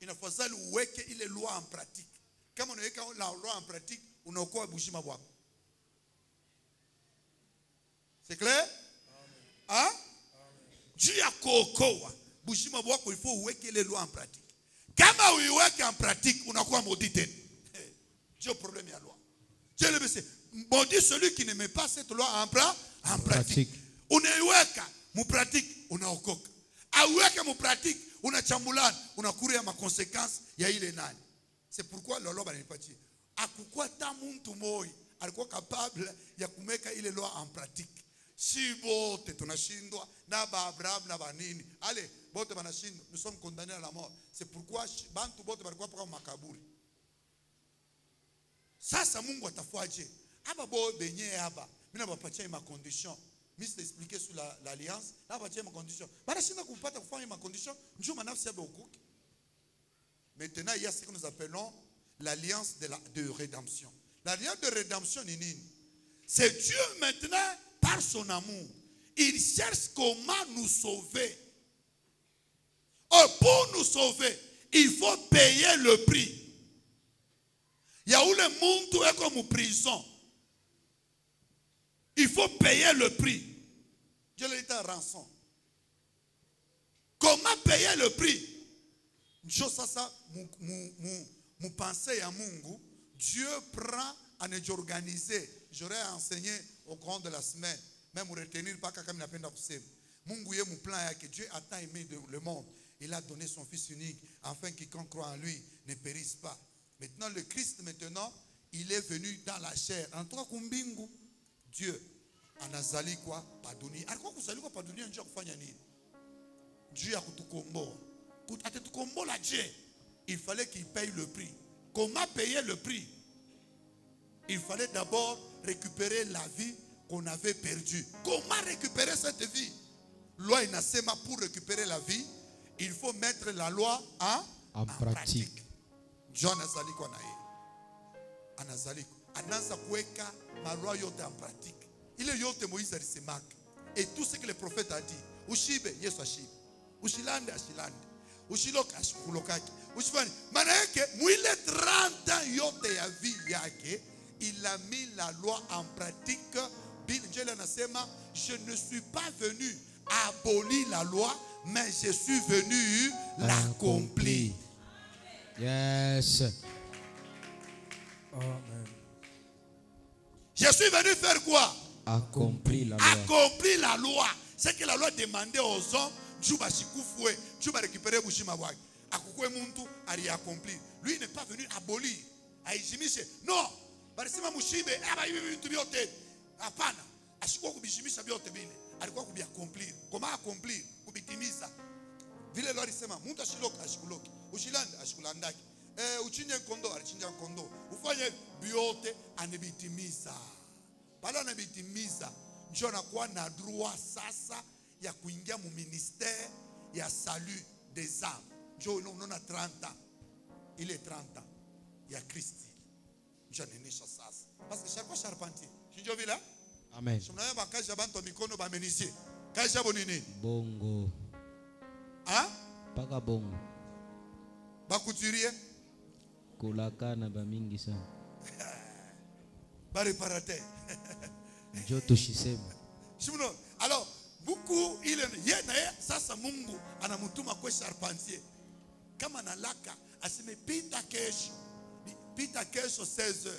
Inafadhali uweke ile loi en pratique. Kama unaweka la loi en pratique, unaokoa bujima bwako. C'est clair? Hein? Juu ya kuokoa bujima bwako, il faut uweke ile loi en pratique. Kama uiweke en pratique, unakuwa maudit tena. J'ai problème à loi. Dieu le dit, maudit celui qui ne met pas cette loi en pratique. Unaiweka mu pratique, unaokoka. Auweke mu pratique, unachambulana, unakuria ma conséquences ya ile nani. C'est pourquoi la loi bananipatia. Akukua ta muntu moi alikuwa capable ya kumeka ile loi en pratique. Si bote tunashindwa na ba Abraham na banini. Allez, bote banashindwa, nous sommes condamnés à la mort. C'est pourquoi bantu bote balikuwa paka makaburi. Sasa Mungu atafuaje? Aba bo benye aba. Mina bapatia ma condition. Mimi expliquer sur l'alliance, là bapatia ma condition. Bana shinda kupata kufanya ma condition, njoo manafsi yabe okuki. Maintenant, il y a ce que nous appelons l'alliance de rédemption. L'alliance de rédemption ni nini? C'est Dieu maintenant par son amour. Il cherche comment nous sauver. Or, pour nous sauver, il faut payer le prix. Il y a où le monde est comme prison. Il faut payer le prix. Dieu l'a dit à rançon. Comment payer le prix? Mon pensée à Mungu, Dieu prend à nous organiser. J'aurais enseigné au cours de la semaine, même pour retenir pas comme il a peine d'observer. Mungu est mon plan que Dieu a tant aimé le monde. Il a donné son Fils unique afin que quiconque croit en lui ne périsse pas. Maintenant, le Christ, maintenant, il est venu dans la chair. En tout cas, kumbingu, Dieu, anazali quoi? Pardonner. Alors, quoi kuzali quoi pardonner? Dieu a fait nini? Dieu a kutukombo. Kutukombo la Dieu. Il fallait qu'il paye le prix. Comment payer le prix? Il fallait d'abord récupérer la vie qu'on avait perdue. Comment récupérer cette vie? Loi inasema pour récupérer la vie, il faut mettre la loi en pratique. John anazali kwa na yeye. Anazali. Anaanza kuweka malwa yote en pratique. Ile yote Moïse alisemaka. Et tout ce que le prophète a dit. Ushibe, Yesu ashibe. Ushilande, ashilande. Ushiloka ashikulokaki. Ushifani. Maana yake mwile 30 ans yote ya vie yake, il a mis la loi en pratique. Dieu anasema, je ne suis pas venu abolir la loi, mais je suis venu l'accomplir.
Yes.
Amen.
Je suis venu faire quoi?
Accomplir la loi.
Accomplir la loi. C'est que la loi demandait aux hommes, Juba shikufwe, Juba récupérer bushima waki. Akukwe muntu ari accomplir. Lui n'est pas venu abolir. Aijimishe. Non. Barisema mushibe, aba hivi vitu vyote. Hapana. Ashikuwa kubishimisha vyote vile. Alikuwa kubi accomplir. Comment accomplir? Kubitimiza. Vile lori sema, muntu ashiloka ashikuloki. Ushilanda ashikulandaki. Uchinje kondo alichinja kondo. Ufanye vyote anibitimiza. Pala anibitimiza. Njoo anakuwa na droit sasa ya kuingia mu ministère ya salut des âmes. Njoo unaona 30 ans. Il est 30 ans. Ya Christi. Njoo nenesha sasa. Parce que chaque fois charpentier. Njoo vile?
Amen.
Shumnaye bakaja bantu mikono ba menisier. Kaja bonini?
Bongo.
Hein?
Paka bongo.
Bakutirie?
Kulakana ba mingi sana.
Ba réparateur.
Joto shisema.
Shimno. Alors, beaucoup il est naye sasa Mungu anamutuma kwa charpentier. Kama nalaka aseme pita kesho. Pita kesho 16h.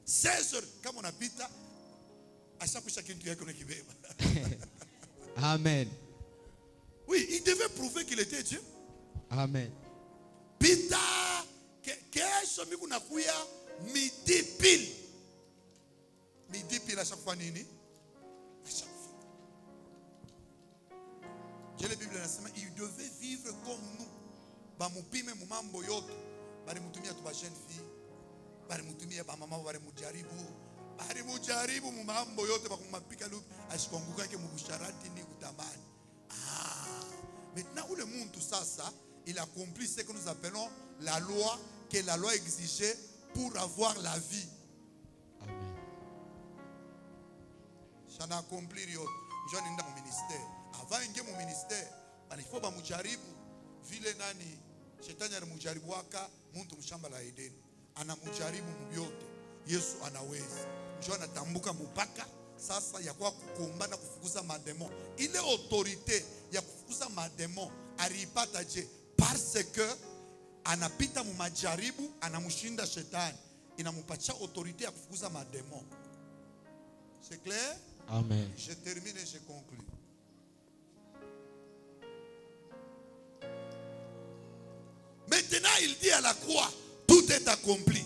16h kama unapita ashakusha kitu yake unakibeba.
Amen.
Oui, il devait prouver qu'il était Dieu.
Amen.
Pita kesho miku nakuya midi pile. Midi pile à chaque fois nini? À chaque fois. J'ai la Bible nasema il devait vivre comme nous. Ba mupime mu mambo yote. Bali mutumia tu ba jeune fille. Bali mutumia ba mama bali mujaribu. Bali mujaribu mu mambo yote ba kumapika lupi ashikonguka ke mu busharati ni kutamani. Maintenant où le monde tout ça il accomplit ce que nous appelons la loi, que la loi exigeait pour avoir la vie.
Amen.
J'en ai accompli yo. J'en ai dans mon ministère. Avant inge mon ministère, il faut ba mujaribu vile nani shetani alimujaribu waka muntu mshamba la Edeni. Ana mujaribu mubyote. Yesu anaweza. Njoo anatambuka mpaka sasa ya kwa kukombana kufukuza mademo. Ile autorité ya kufukuza mademo aliipata je parce que anapita mu majaribu anamushinda shetani inamupatia autorité ya kufukuza mademo. C'est clair?
Amen.
Je termine et je conclue. Maintenant, il dit à la croix, tout est accompli.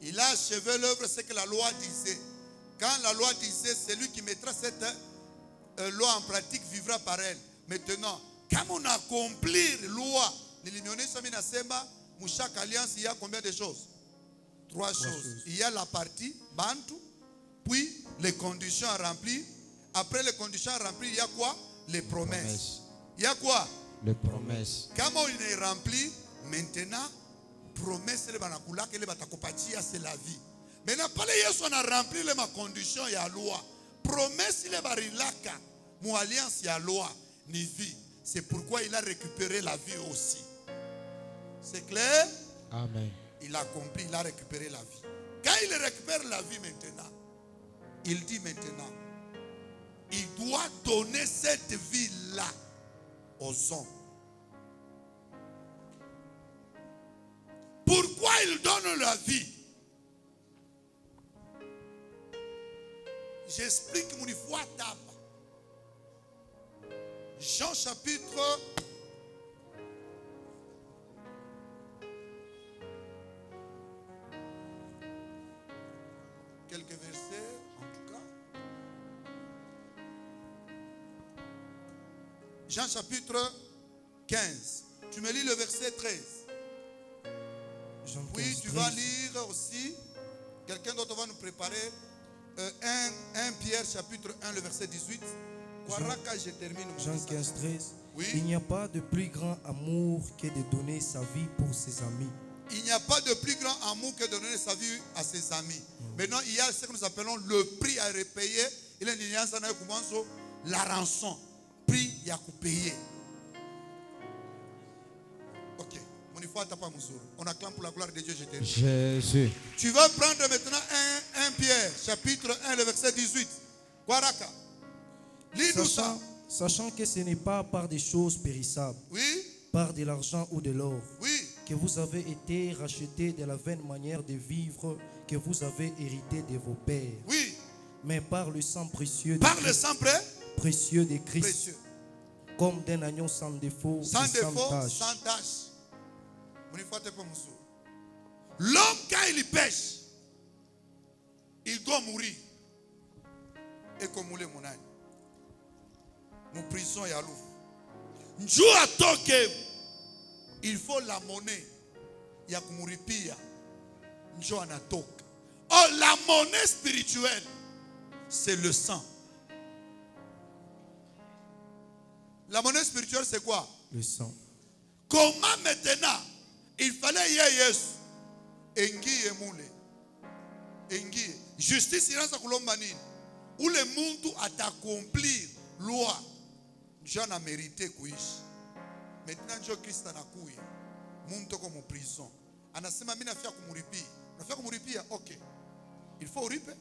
Il a achevé l'œuvre, ce que la loi disait. Quand la loi disait, celui qui mettra cette loi en pratique vivra par elle. Maintenant, comme on accomplit la loi, chaque alliance, il y a combien de choses? 3 choses. Il y a la partie Bantu, puis les conditions à remplir. Après les conditions à remplir, il y a quoi? Les promesses. Il y a quoi?
Les promesses.
Quand on est rempli, maintenant, promesse c'est la vie. Maintenant, pas les Yesu on a rempli les conditions et la loi. Promesse il est barilaka, mon alliance et la loi, ni vie. C'est pourquoi il a récupéré la vie aussi. C'est clair?
Amen.
Il a compris, il a récupéré la vie. Quand il récupère la vie maintenant, il dit maintenant, il doit donner cette vie-là aux hommes. Pourquoi il donne la vie? J'explique mon foi tape. Jean chapitre 'quelques versets en tout cas. Jean chapitre 15. Tu me lis le verset 13.
Jean 15,
Oui, tu
13.
vas lire aussi. Quelqu'un d'autre va nous préparer 1 Pierre chapitre 1 le verset 18. Kwaraka, je termine mon
Jean
message.
15, 13.
Oui.
Il n'y a pas de plus grand amour que de donner sa vie pour ses amis.
Il n'y a pas de plus grand amour que de donner sa vie à ses amis. Maintenant, il y a ce que nous appelons le prix à repayer. Il y a la rançon. Prix à payer. On acclame pour la gloire de Dieu.
Jésus.
Tu vas prendre maintenant 1 Pierre, chapitre 1, le verset 18. Guaraka. Lis-nous ça.
Sachant que ce n'est pas par des choses périssables,
Oui,
par de l'argent ou de l'or,
oui.
que vous avez été rachetés de la vaine manière de vivre que vous avez hérité de vos pères,
Oui.
mais par le sang précieux de
Par le
Christ,
sang
précieux de Christ,
précieux.
comme d'un agneau sans défaut,
Sans
et
défaut,
tache.
sans tâche. L'homme, quand il pêche, il doit mourir. Et comme moulé mon âne. Mon prison est à l'eau. Njua toke. Il faut la monnaie. Ya kumuripia. Njua anatoka. Oh, la monnaie spirituelle, c'est le sang. La monnaie spirituelle, c'est quoi?
Le sang.
Comment maintenant il fallait Yesu engie mule engie justice inaanza kulomba nini? Ule muntu atakomplir loi njo na mérité kuishi. Maintenant njo Kristo anakuya muntu kwa mu prison anasema mimi nafia kumuripia. Nafia kumuripia, ok, il faut uripe.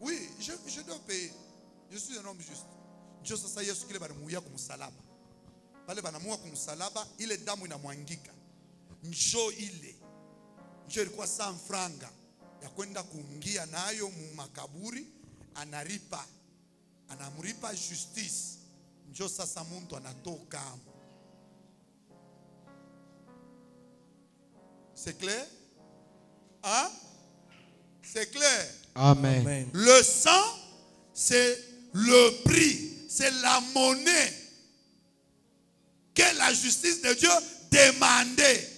Oui, je dois payer. Je suis un homme juste. Njo sasa Yesu kile balimuya kumsalaba. Pale banamua kumsalaba, ile damu inamwangika. Njo ile. Njo ilikuwa 100 franga ya kwenda kuingia nayo mu makaburi, anaripa. Anamripa justice. Njo sasa muntu anatoka. C'est clair? Hein? C'est clair?
Amen.
Amen.
Le sang, c'est le prix, c'est la monnaie que la justice de Dieu demandait.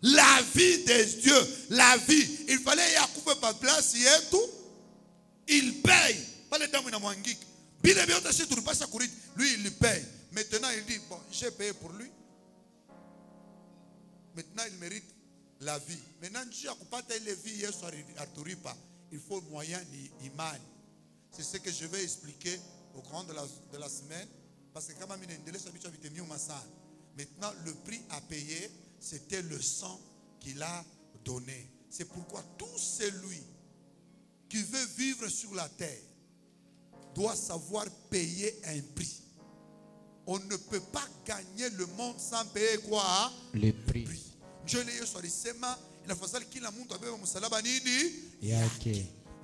La vie de Dieu, la vie. Il fallait y accouper par place et tout. Il paye. Pas les dames inamwangik. Lui, il paye. Maintenant, il dit, bon, j'ai payé pour lui. Maintenant, il mérite la vie. Maintenant, Dieu a coupé les vies. Il faut moyen d'imani. C'est ce que je vais expliquer au cours de la semaine. Parce que quand même, maintenant, le prix à payer, c'était le sang qu'il a donné. C'est pourquoi tout celui qui veut vivre sur la terre doit savoir payer un prix. On ne peut pas gagner le monde sans payer quoi?
Le prix.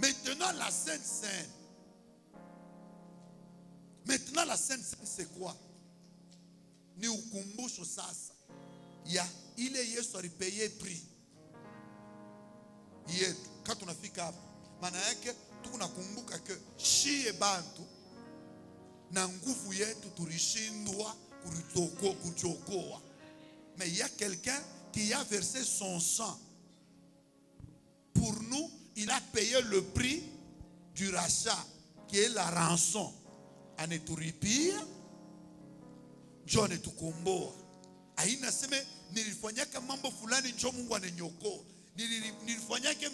Maintenant, la Sainte Seine. Maintenant, la Sainte Seine, c'est quoi? Ni ukumbusho sasa. Ya ile Yesu alipaye prix. Yetu quand tunafika hapa, maana yake tunakumbuka ke shie bantu na nguvu yetu tulishindwa kuchokoa. Mais il y a quelqu'un qui a versé son sang. Pour nous, il a payé le prix du rachat, qui est la rançon. Aneturipia, John etukomboa. Aina seme nilifanyaka mambo fulani njo Mungu anenyokoa. Nilifanyaka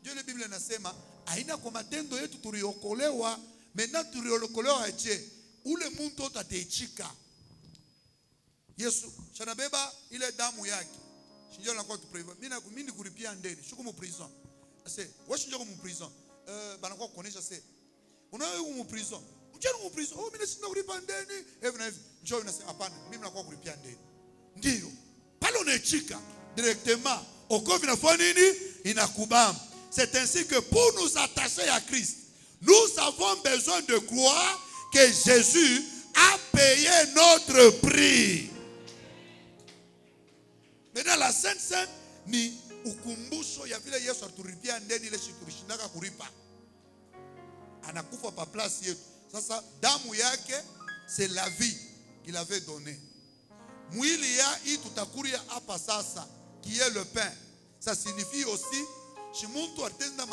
Dieu la Bible nasema aina kwa matendo yetu tuliokolewa, maintenant tuliokolewa aje. Ule muntu otatechika. Yesu shanabeba ile damu yake. Shinjo na kwa tupreva. Mimi kuripia ndeni. Shuko mu prison. Ase, washinjo mu prison. Bana kwa kuonesha se. Unawe mu prison. Unjani mu prison. Oh, mimi sina kuripa ndeni. Hivi na hivi. Njoo unasema hapana, mimi nakuwa kuripia ndeni. Ndio. Pale unachika directement. Oko vinafanya nini? Inakubamba. C'est ainsi que pour nous attacher à Christ, nous avons besoin de croire que Jésus a payé notre prix. Maintenant la Sainte Seine ni ukumbusho ya vile Yesu aturipia ndeni ile tulishindaka kuripa. Anakufa pa place yetu. Sasa damu yake c'est la vie qu'il avait donnée. Mwili ya hii tutakuria hapa sasa qui est le pain. Ça signifie aussi si muntu atenda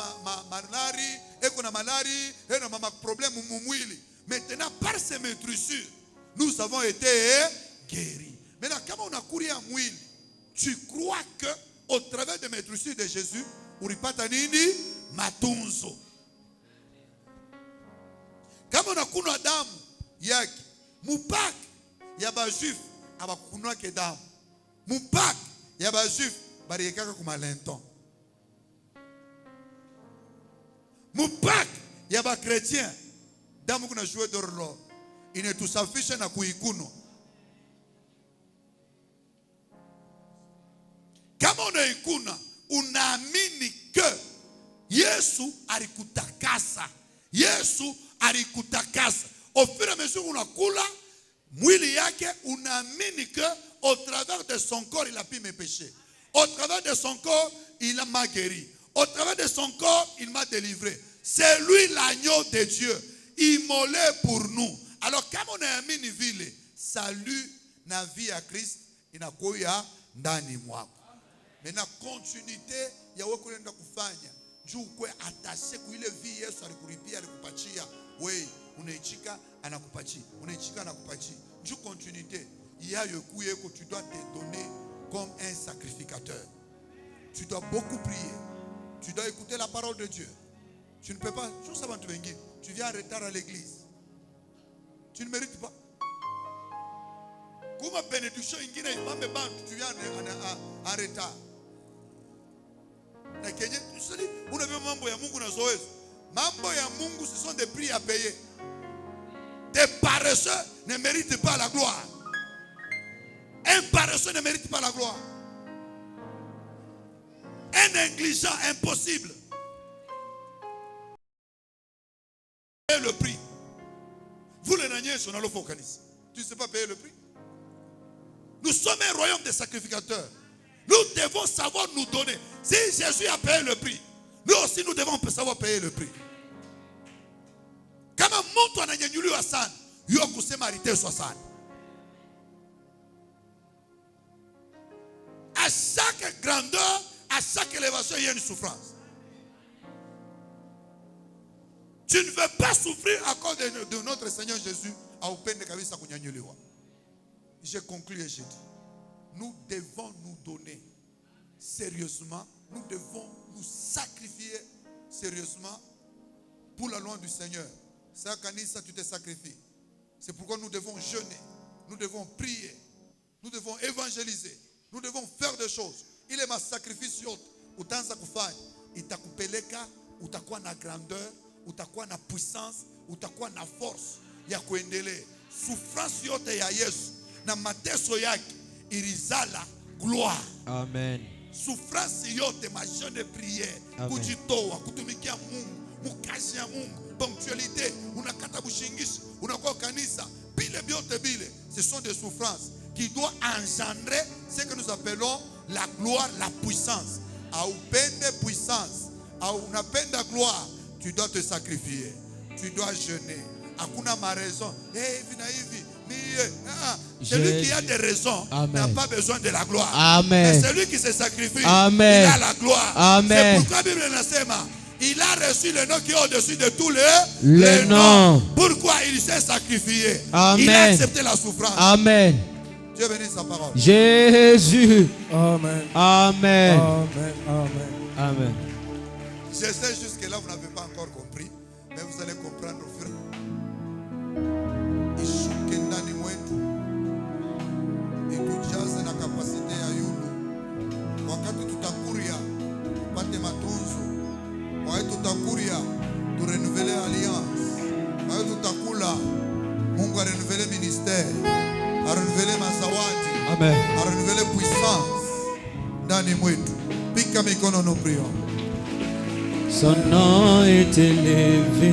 malari, eko na malari, eko na problème mu mwili. Maintenant par ces maîtrisures, nous avons été guéris. Maintenant kama unakuria mwili, tu crois que au travers de maîtrisures de Jésus, uripata nini? Matunzo. Kama unakunwa damu yake, mupaka ya bajuif abakunwa ke damu. Mupak ya ba juif bariekaka kuma lenton. Mupak ya ba chrétien damu kuna jouer d'horloge. Inetusafisha na kuikuno. Kama unaikuna unaamini ke Yesu alikutakasa. Yesu alikutakasa. Au fur et à mesure unakula mwili yake, unaamini que au travers de son corps il a pu me pécher. Au travers de son corps il m'a guéri. Au travers de son corps il m'a délivré. C'est lui l'agneau de Dieu, immolé pour nous. Alors kama unaamini vile, salut na vie à Christ inakuya ndani mwako. Maintenant continuité ya wewe kuenda kufanya juu kwe attaché ku ile vie Yesu alikulipia alikupatia wewe, unaichika anakupatia, unaichika anakupatia. Juu continuité yayo kuye que tu dois te donner comme un sacrificateur. Tu dois beaucoup prier. Tu dois écouter la parole de Dieu. Tu ne peux pas, tu viens en retard à l'église. Tu ne mérites pas. Kuma bénédiction ingine imame bantu, tu viens en retard. Na Kenya, tu sais, on a vu mambo ya Mungu na zoezi. Mambo ya Mungu, ce sont des prix à payer. Des paresseux ne méritent pas la gloire. Un paresseux ne mérite pas la gloire. Un négligent, impossible. Payer le prix. Vous les nagnez, on a le focus. Tu ne sais pas payer le prix. Nous sommes un royaume de sacrificateurs. Nous devons savoir nous donner. Si Jésus a payé le prix, nous aussi nous devons savoir payer le prix. Kama mtu ananyanyuliwa sana, yuko kusema aliteswa sana. À chaque grandeur, à chaque élévation, il y a une souffrance. Tu ne veux pas souffrir à cause de notre Seigneur Jésus. Je conclue et je dis, nous devons nous donner sérieusement, nous devons nous sacrifier sérieusement pour la loi du Seigneur. C'est à Kanisa, tu te sacrifies. C'est pourquoi nous devons jeûner, nous devons prier, nous devons évangéliser, nous devons faire des choses. Il est ma sacrifice yote. Utanza kufanya, itakupeleka, utakuwa na grandeur, utakuwa na puissance, utakuwa na force ya kuendelea. Souffrance yote ya Yesu na mateso yake ilizala gloire. Amen. Souffrance yote, ma jeune de prière, kujitoa, kutumikia Mungu, mukazi ya Mungu, ponctualité, unakata bushingishi, unakuwa kanisa, bile biote bile, ce sont des souffrances qui doivent engendrer ce que nous appelons la gloire, la puissance. A upende puissance, a unapenda gloire, tu dois te sacrifier, tu dois jeûner. Hakuna ma raison. Celui qui a des raisons n'a pas besoin de la gloire. Amen. Mais celui qui se sacrifie, Amen, il a la gloire. Amen. C'est pourquoi la Bible nasema, il a reçu le nom qui est au-dessus de tous les noms. Pourquoi il s'est sacrifié? Amen. Il a accepté la souffrance. Amen. Dieu bénisse sa parole.
Jésus. Amen.
Amen.
Amen. Amen.
Amen. Je sais jusque-là, vous n'avez pas encore compris, mais vous allez comprendre au fur et à mesure. Et tout jazz na capacité ya yulu. Wakati tutakuria, pate matunzo. Wakati tutakuria, tu renouveler alliance. Wakati tutakula, Mungu a renouveler ministère, a renouveler mazawadi. Amen. A renouveler puissance ndani mwetu. Pika mikono, nous prions.
Son nom est élevé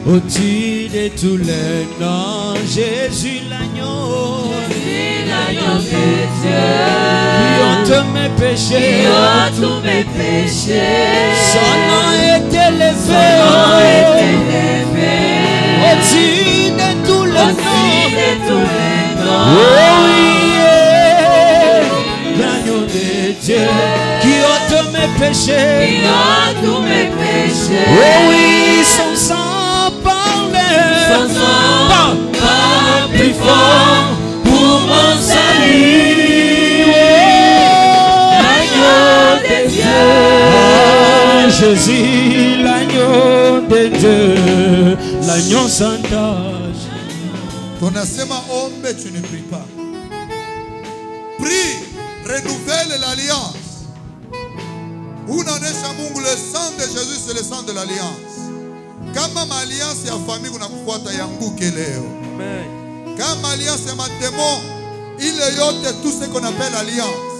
au-dessus de tous les noms. Jésus l'agneau,
de Dieu,
qui ôte mes péchés, Son nom est élevé, au-dessus de tous les noms. Oh oui, l'agneau de Dieu, qui ôte mes péchés, oh oui, son sang parlait, plus fort pour mon salut. L'agneau de Dieu, Jésus, l'agneau de Dieu, l'agneau sans tâche.
Ton asema ombe, tu ne pries pas. renouvelle l'alliance. Unaonesha Mungu, le sang de Jésus c'est le sang de l'alliance. Kama alliance ya famille unakufuata yanguke leo. Kama alliance ya madémon, il y a tout ce qu'on appelle alliance.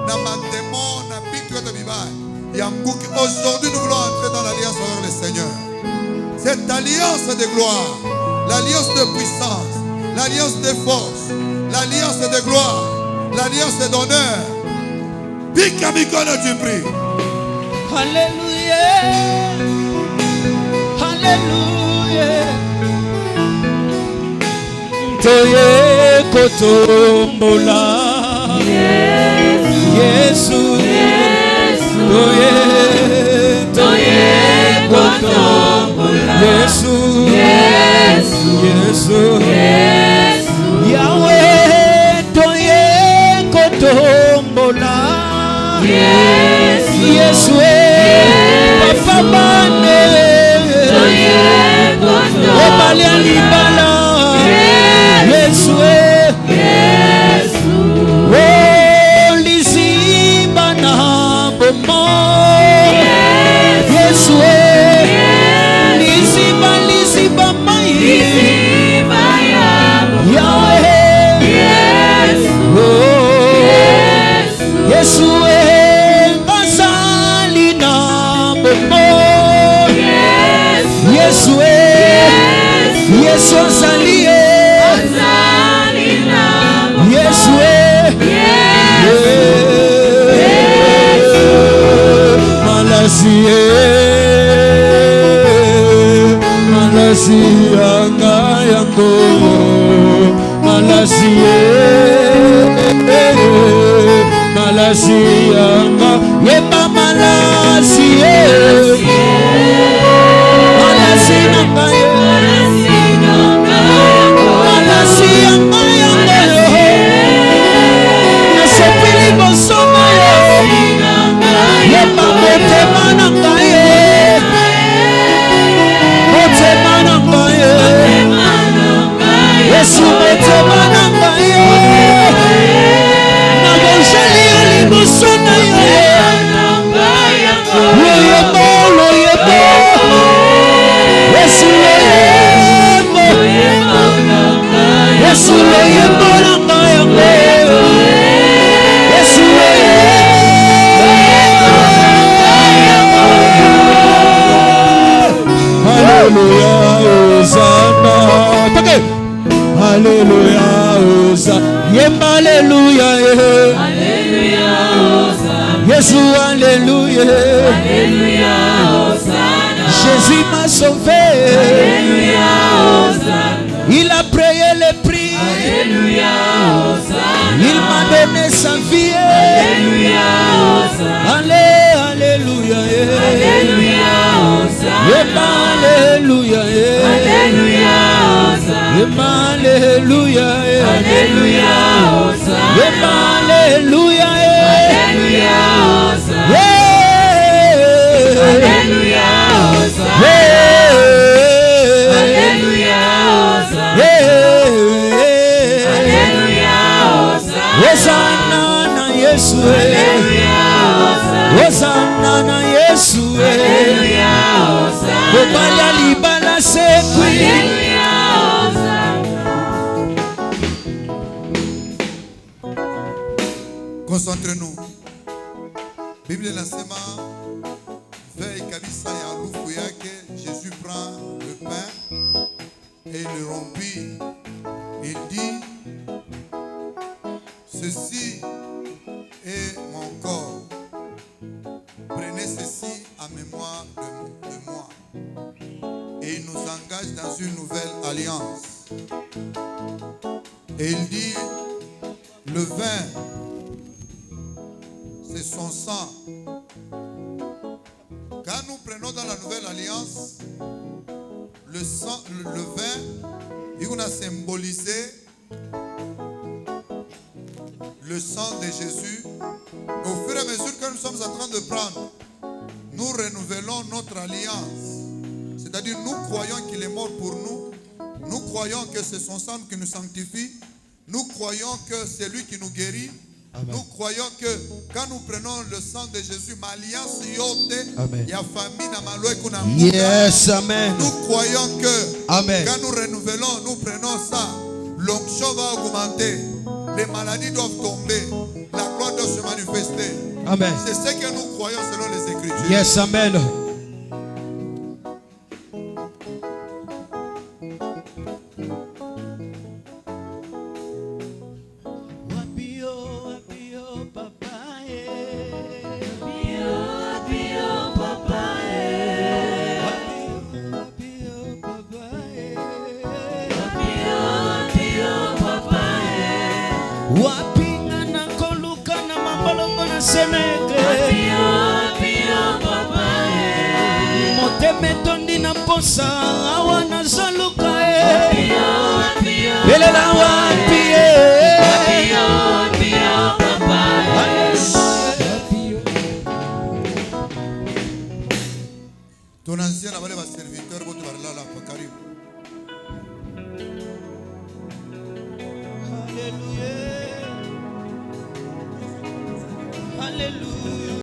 Na madémon, na bitu yote bibaya. Yanguke. Aujourd'hui nous voulons entrer dans l'alliance avec le Seigneur. Cette alliance de gloire, l'alliance de puissance, l'alliance de force, l'alliance de gloire, l'alliance d'honneur. Pika mikono tu pries.
Alléluia. Alléluia. Toye kotombola. Yesu. Toye kotombola. Yesu. Yesu. Yahweh. Toye kotombola. Yesu. Papa mane. Obali alibala. Yesu. Oh, liziba na bomo. Yesu. Liziba mai. Yahweh. Oh, Yesu. Ngazali na bomo. Yesu. Yesu azali. Yesu. Malasia ngayango. Malasia nga yeba malasia. Malasia ngayango. Malasia ngayango. Nasopili bosoma yo. Yeba motema na ngaye. Motema na ngaye. Yesu motema na ngaye. Na bonjeli alibosona yo. Loyebo, loyebo. Yesu loyebo. Yesu loyebo na ngaye. Yesu Alléluia, Hosanna. Alléluia, Hosanna. Yemba Alléluia. Alléluia, Hosanna. Jésus, Alléluia. Alléluia, Hosanna. Jésus m'a sauvé. Alléluia, Hosanna. Il a payé le prix. Alléluia, Hosanna. Il m'a donné sa vie. Alléluia, Hosanna. Alléluia. Alléluia, Hosanna. Alléluia. Alléluia, Hosanna. Alléluia. Alléluia, Hosanna. Alléluia. Alléluia, Hosanna. Alléluia, Hosanna. Alléluia, Hosanna. Alléluia, Hosanna. Hosanna na Yesu. Alléluia, Hosanna. Hosanna na Yesu. Alléluia, Hosanna. Obali alibala seku. Alléluia, Hosanna.
Concentrez-nous. Bible inasema veille kabisa ya harufu yake, Jésus prend le pain et il le rompit. Il dit, ceci est mon corps. Prenez ceci en mémoire de moi. Et il nous engage dans une nouvelle alliance. Et il dit, le vin, c'est son sang. Quand nous prenons dans la nouvelle alliance, le vin, il a symbolisé le sang de Jésus. Au fur et à mesure que nous sommes en train de prendre, nous renouvelons notre alliance. C'est-à-dire, nous croyons qu'il est mort pour nous. Nous croyons que c'est son sang qui nous sanctifie. Nous croyons que c'est lui qui nous guérit. Nous croyons que quand nous prenons le sang de Jésus, ma alliance yote, il y a famille na maloi kuna muda.
Yes, amen.
Nous croyons que
Amen.
quand nous renouvelons, nous prenons ça, l'onction va augmenter, les maladies doivent tomber, la gloire doit se manifester.
Amen.
C'est ce que nous croyons selon les Écritures.
Yes, amen. Wapinga na koluka na mambolongo na semeke motema etondi na posa awa nazoluka belela wapi
Ton ancien avale va serviteur bote barala pa karibu.
Alléluia. Alléluia.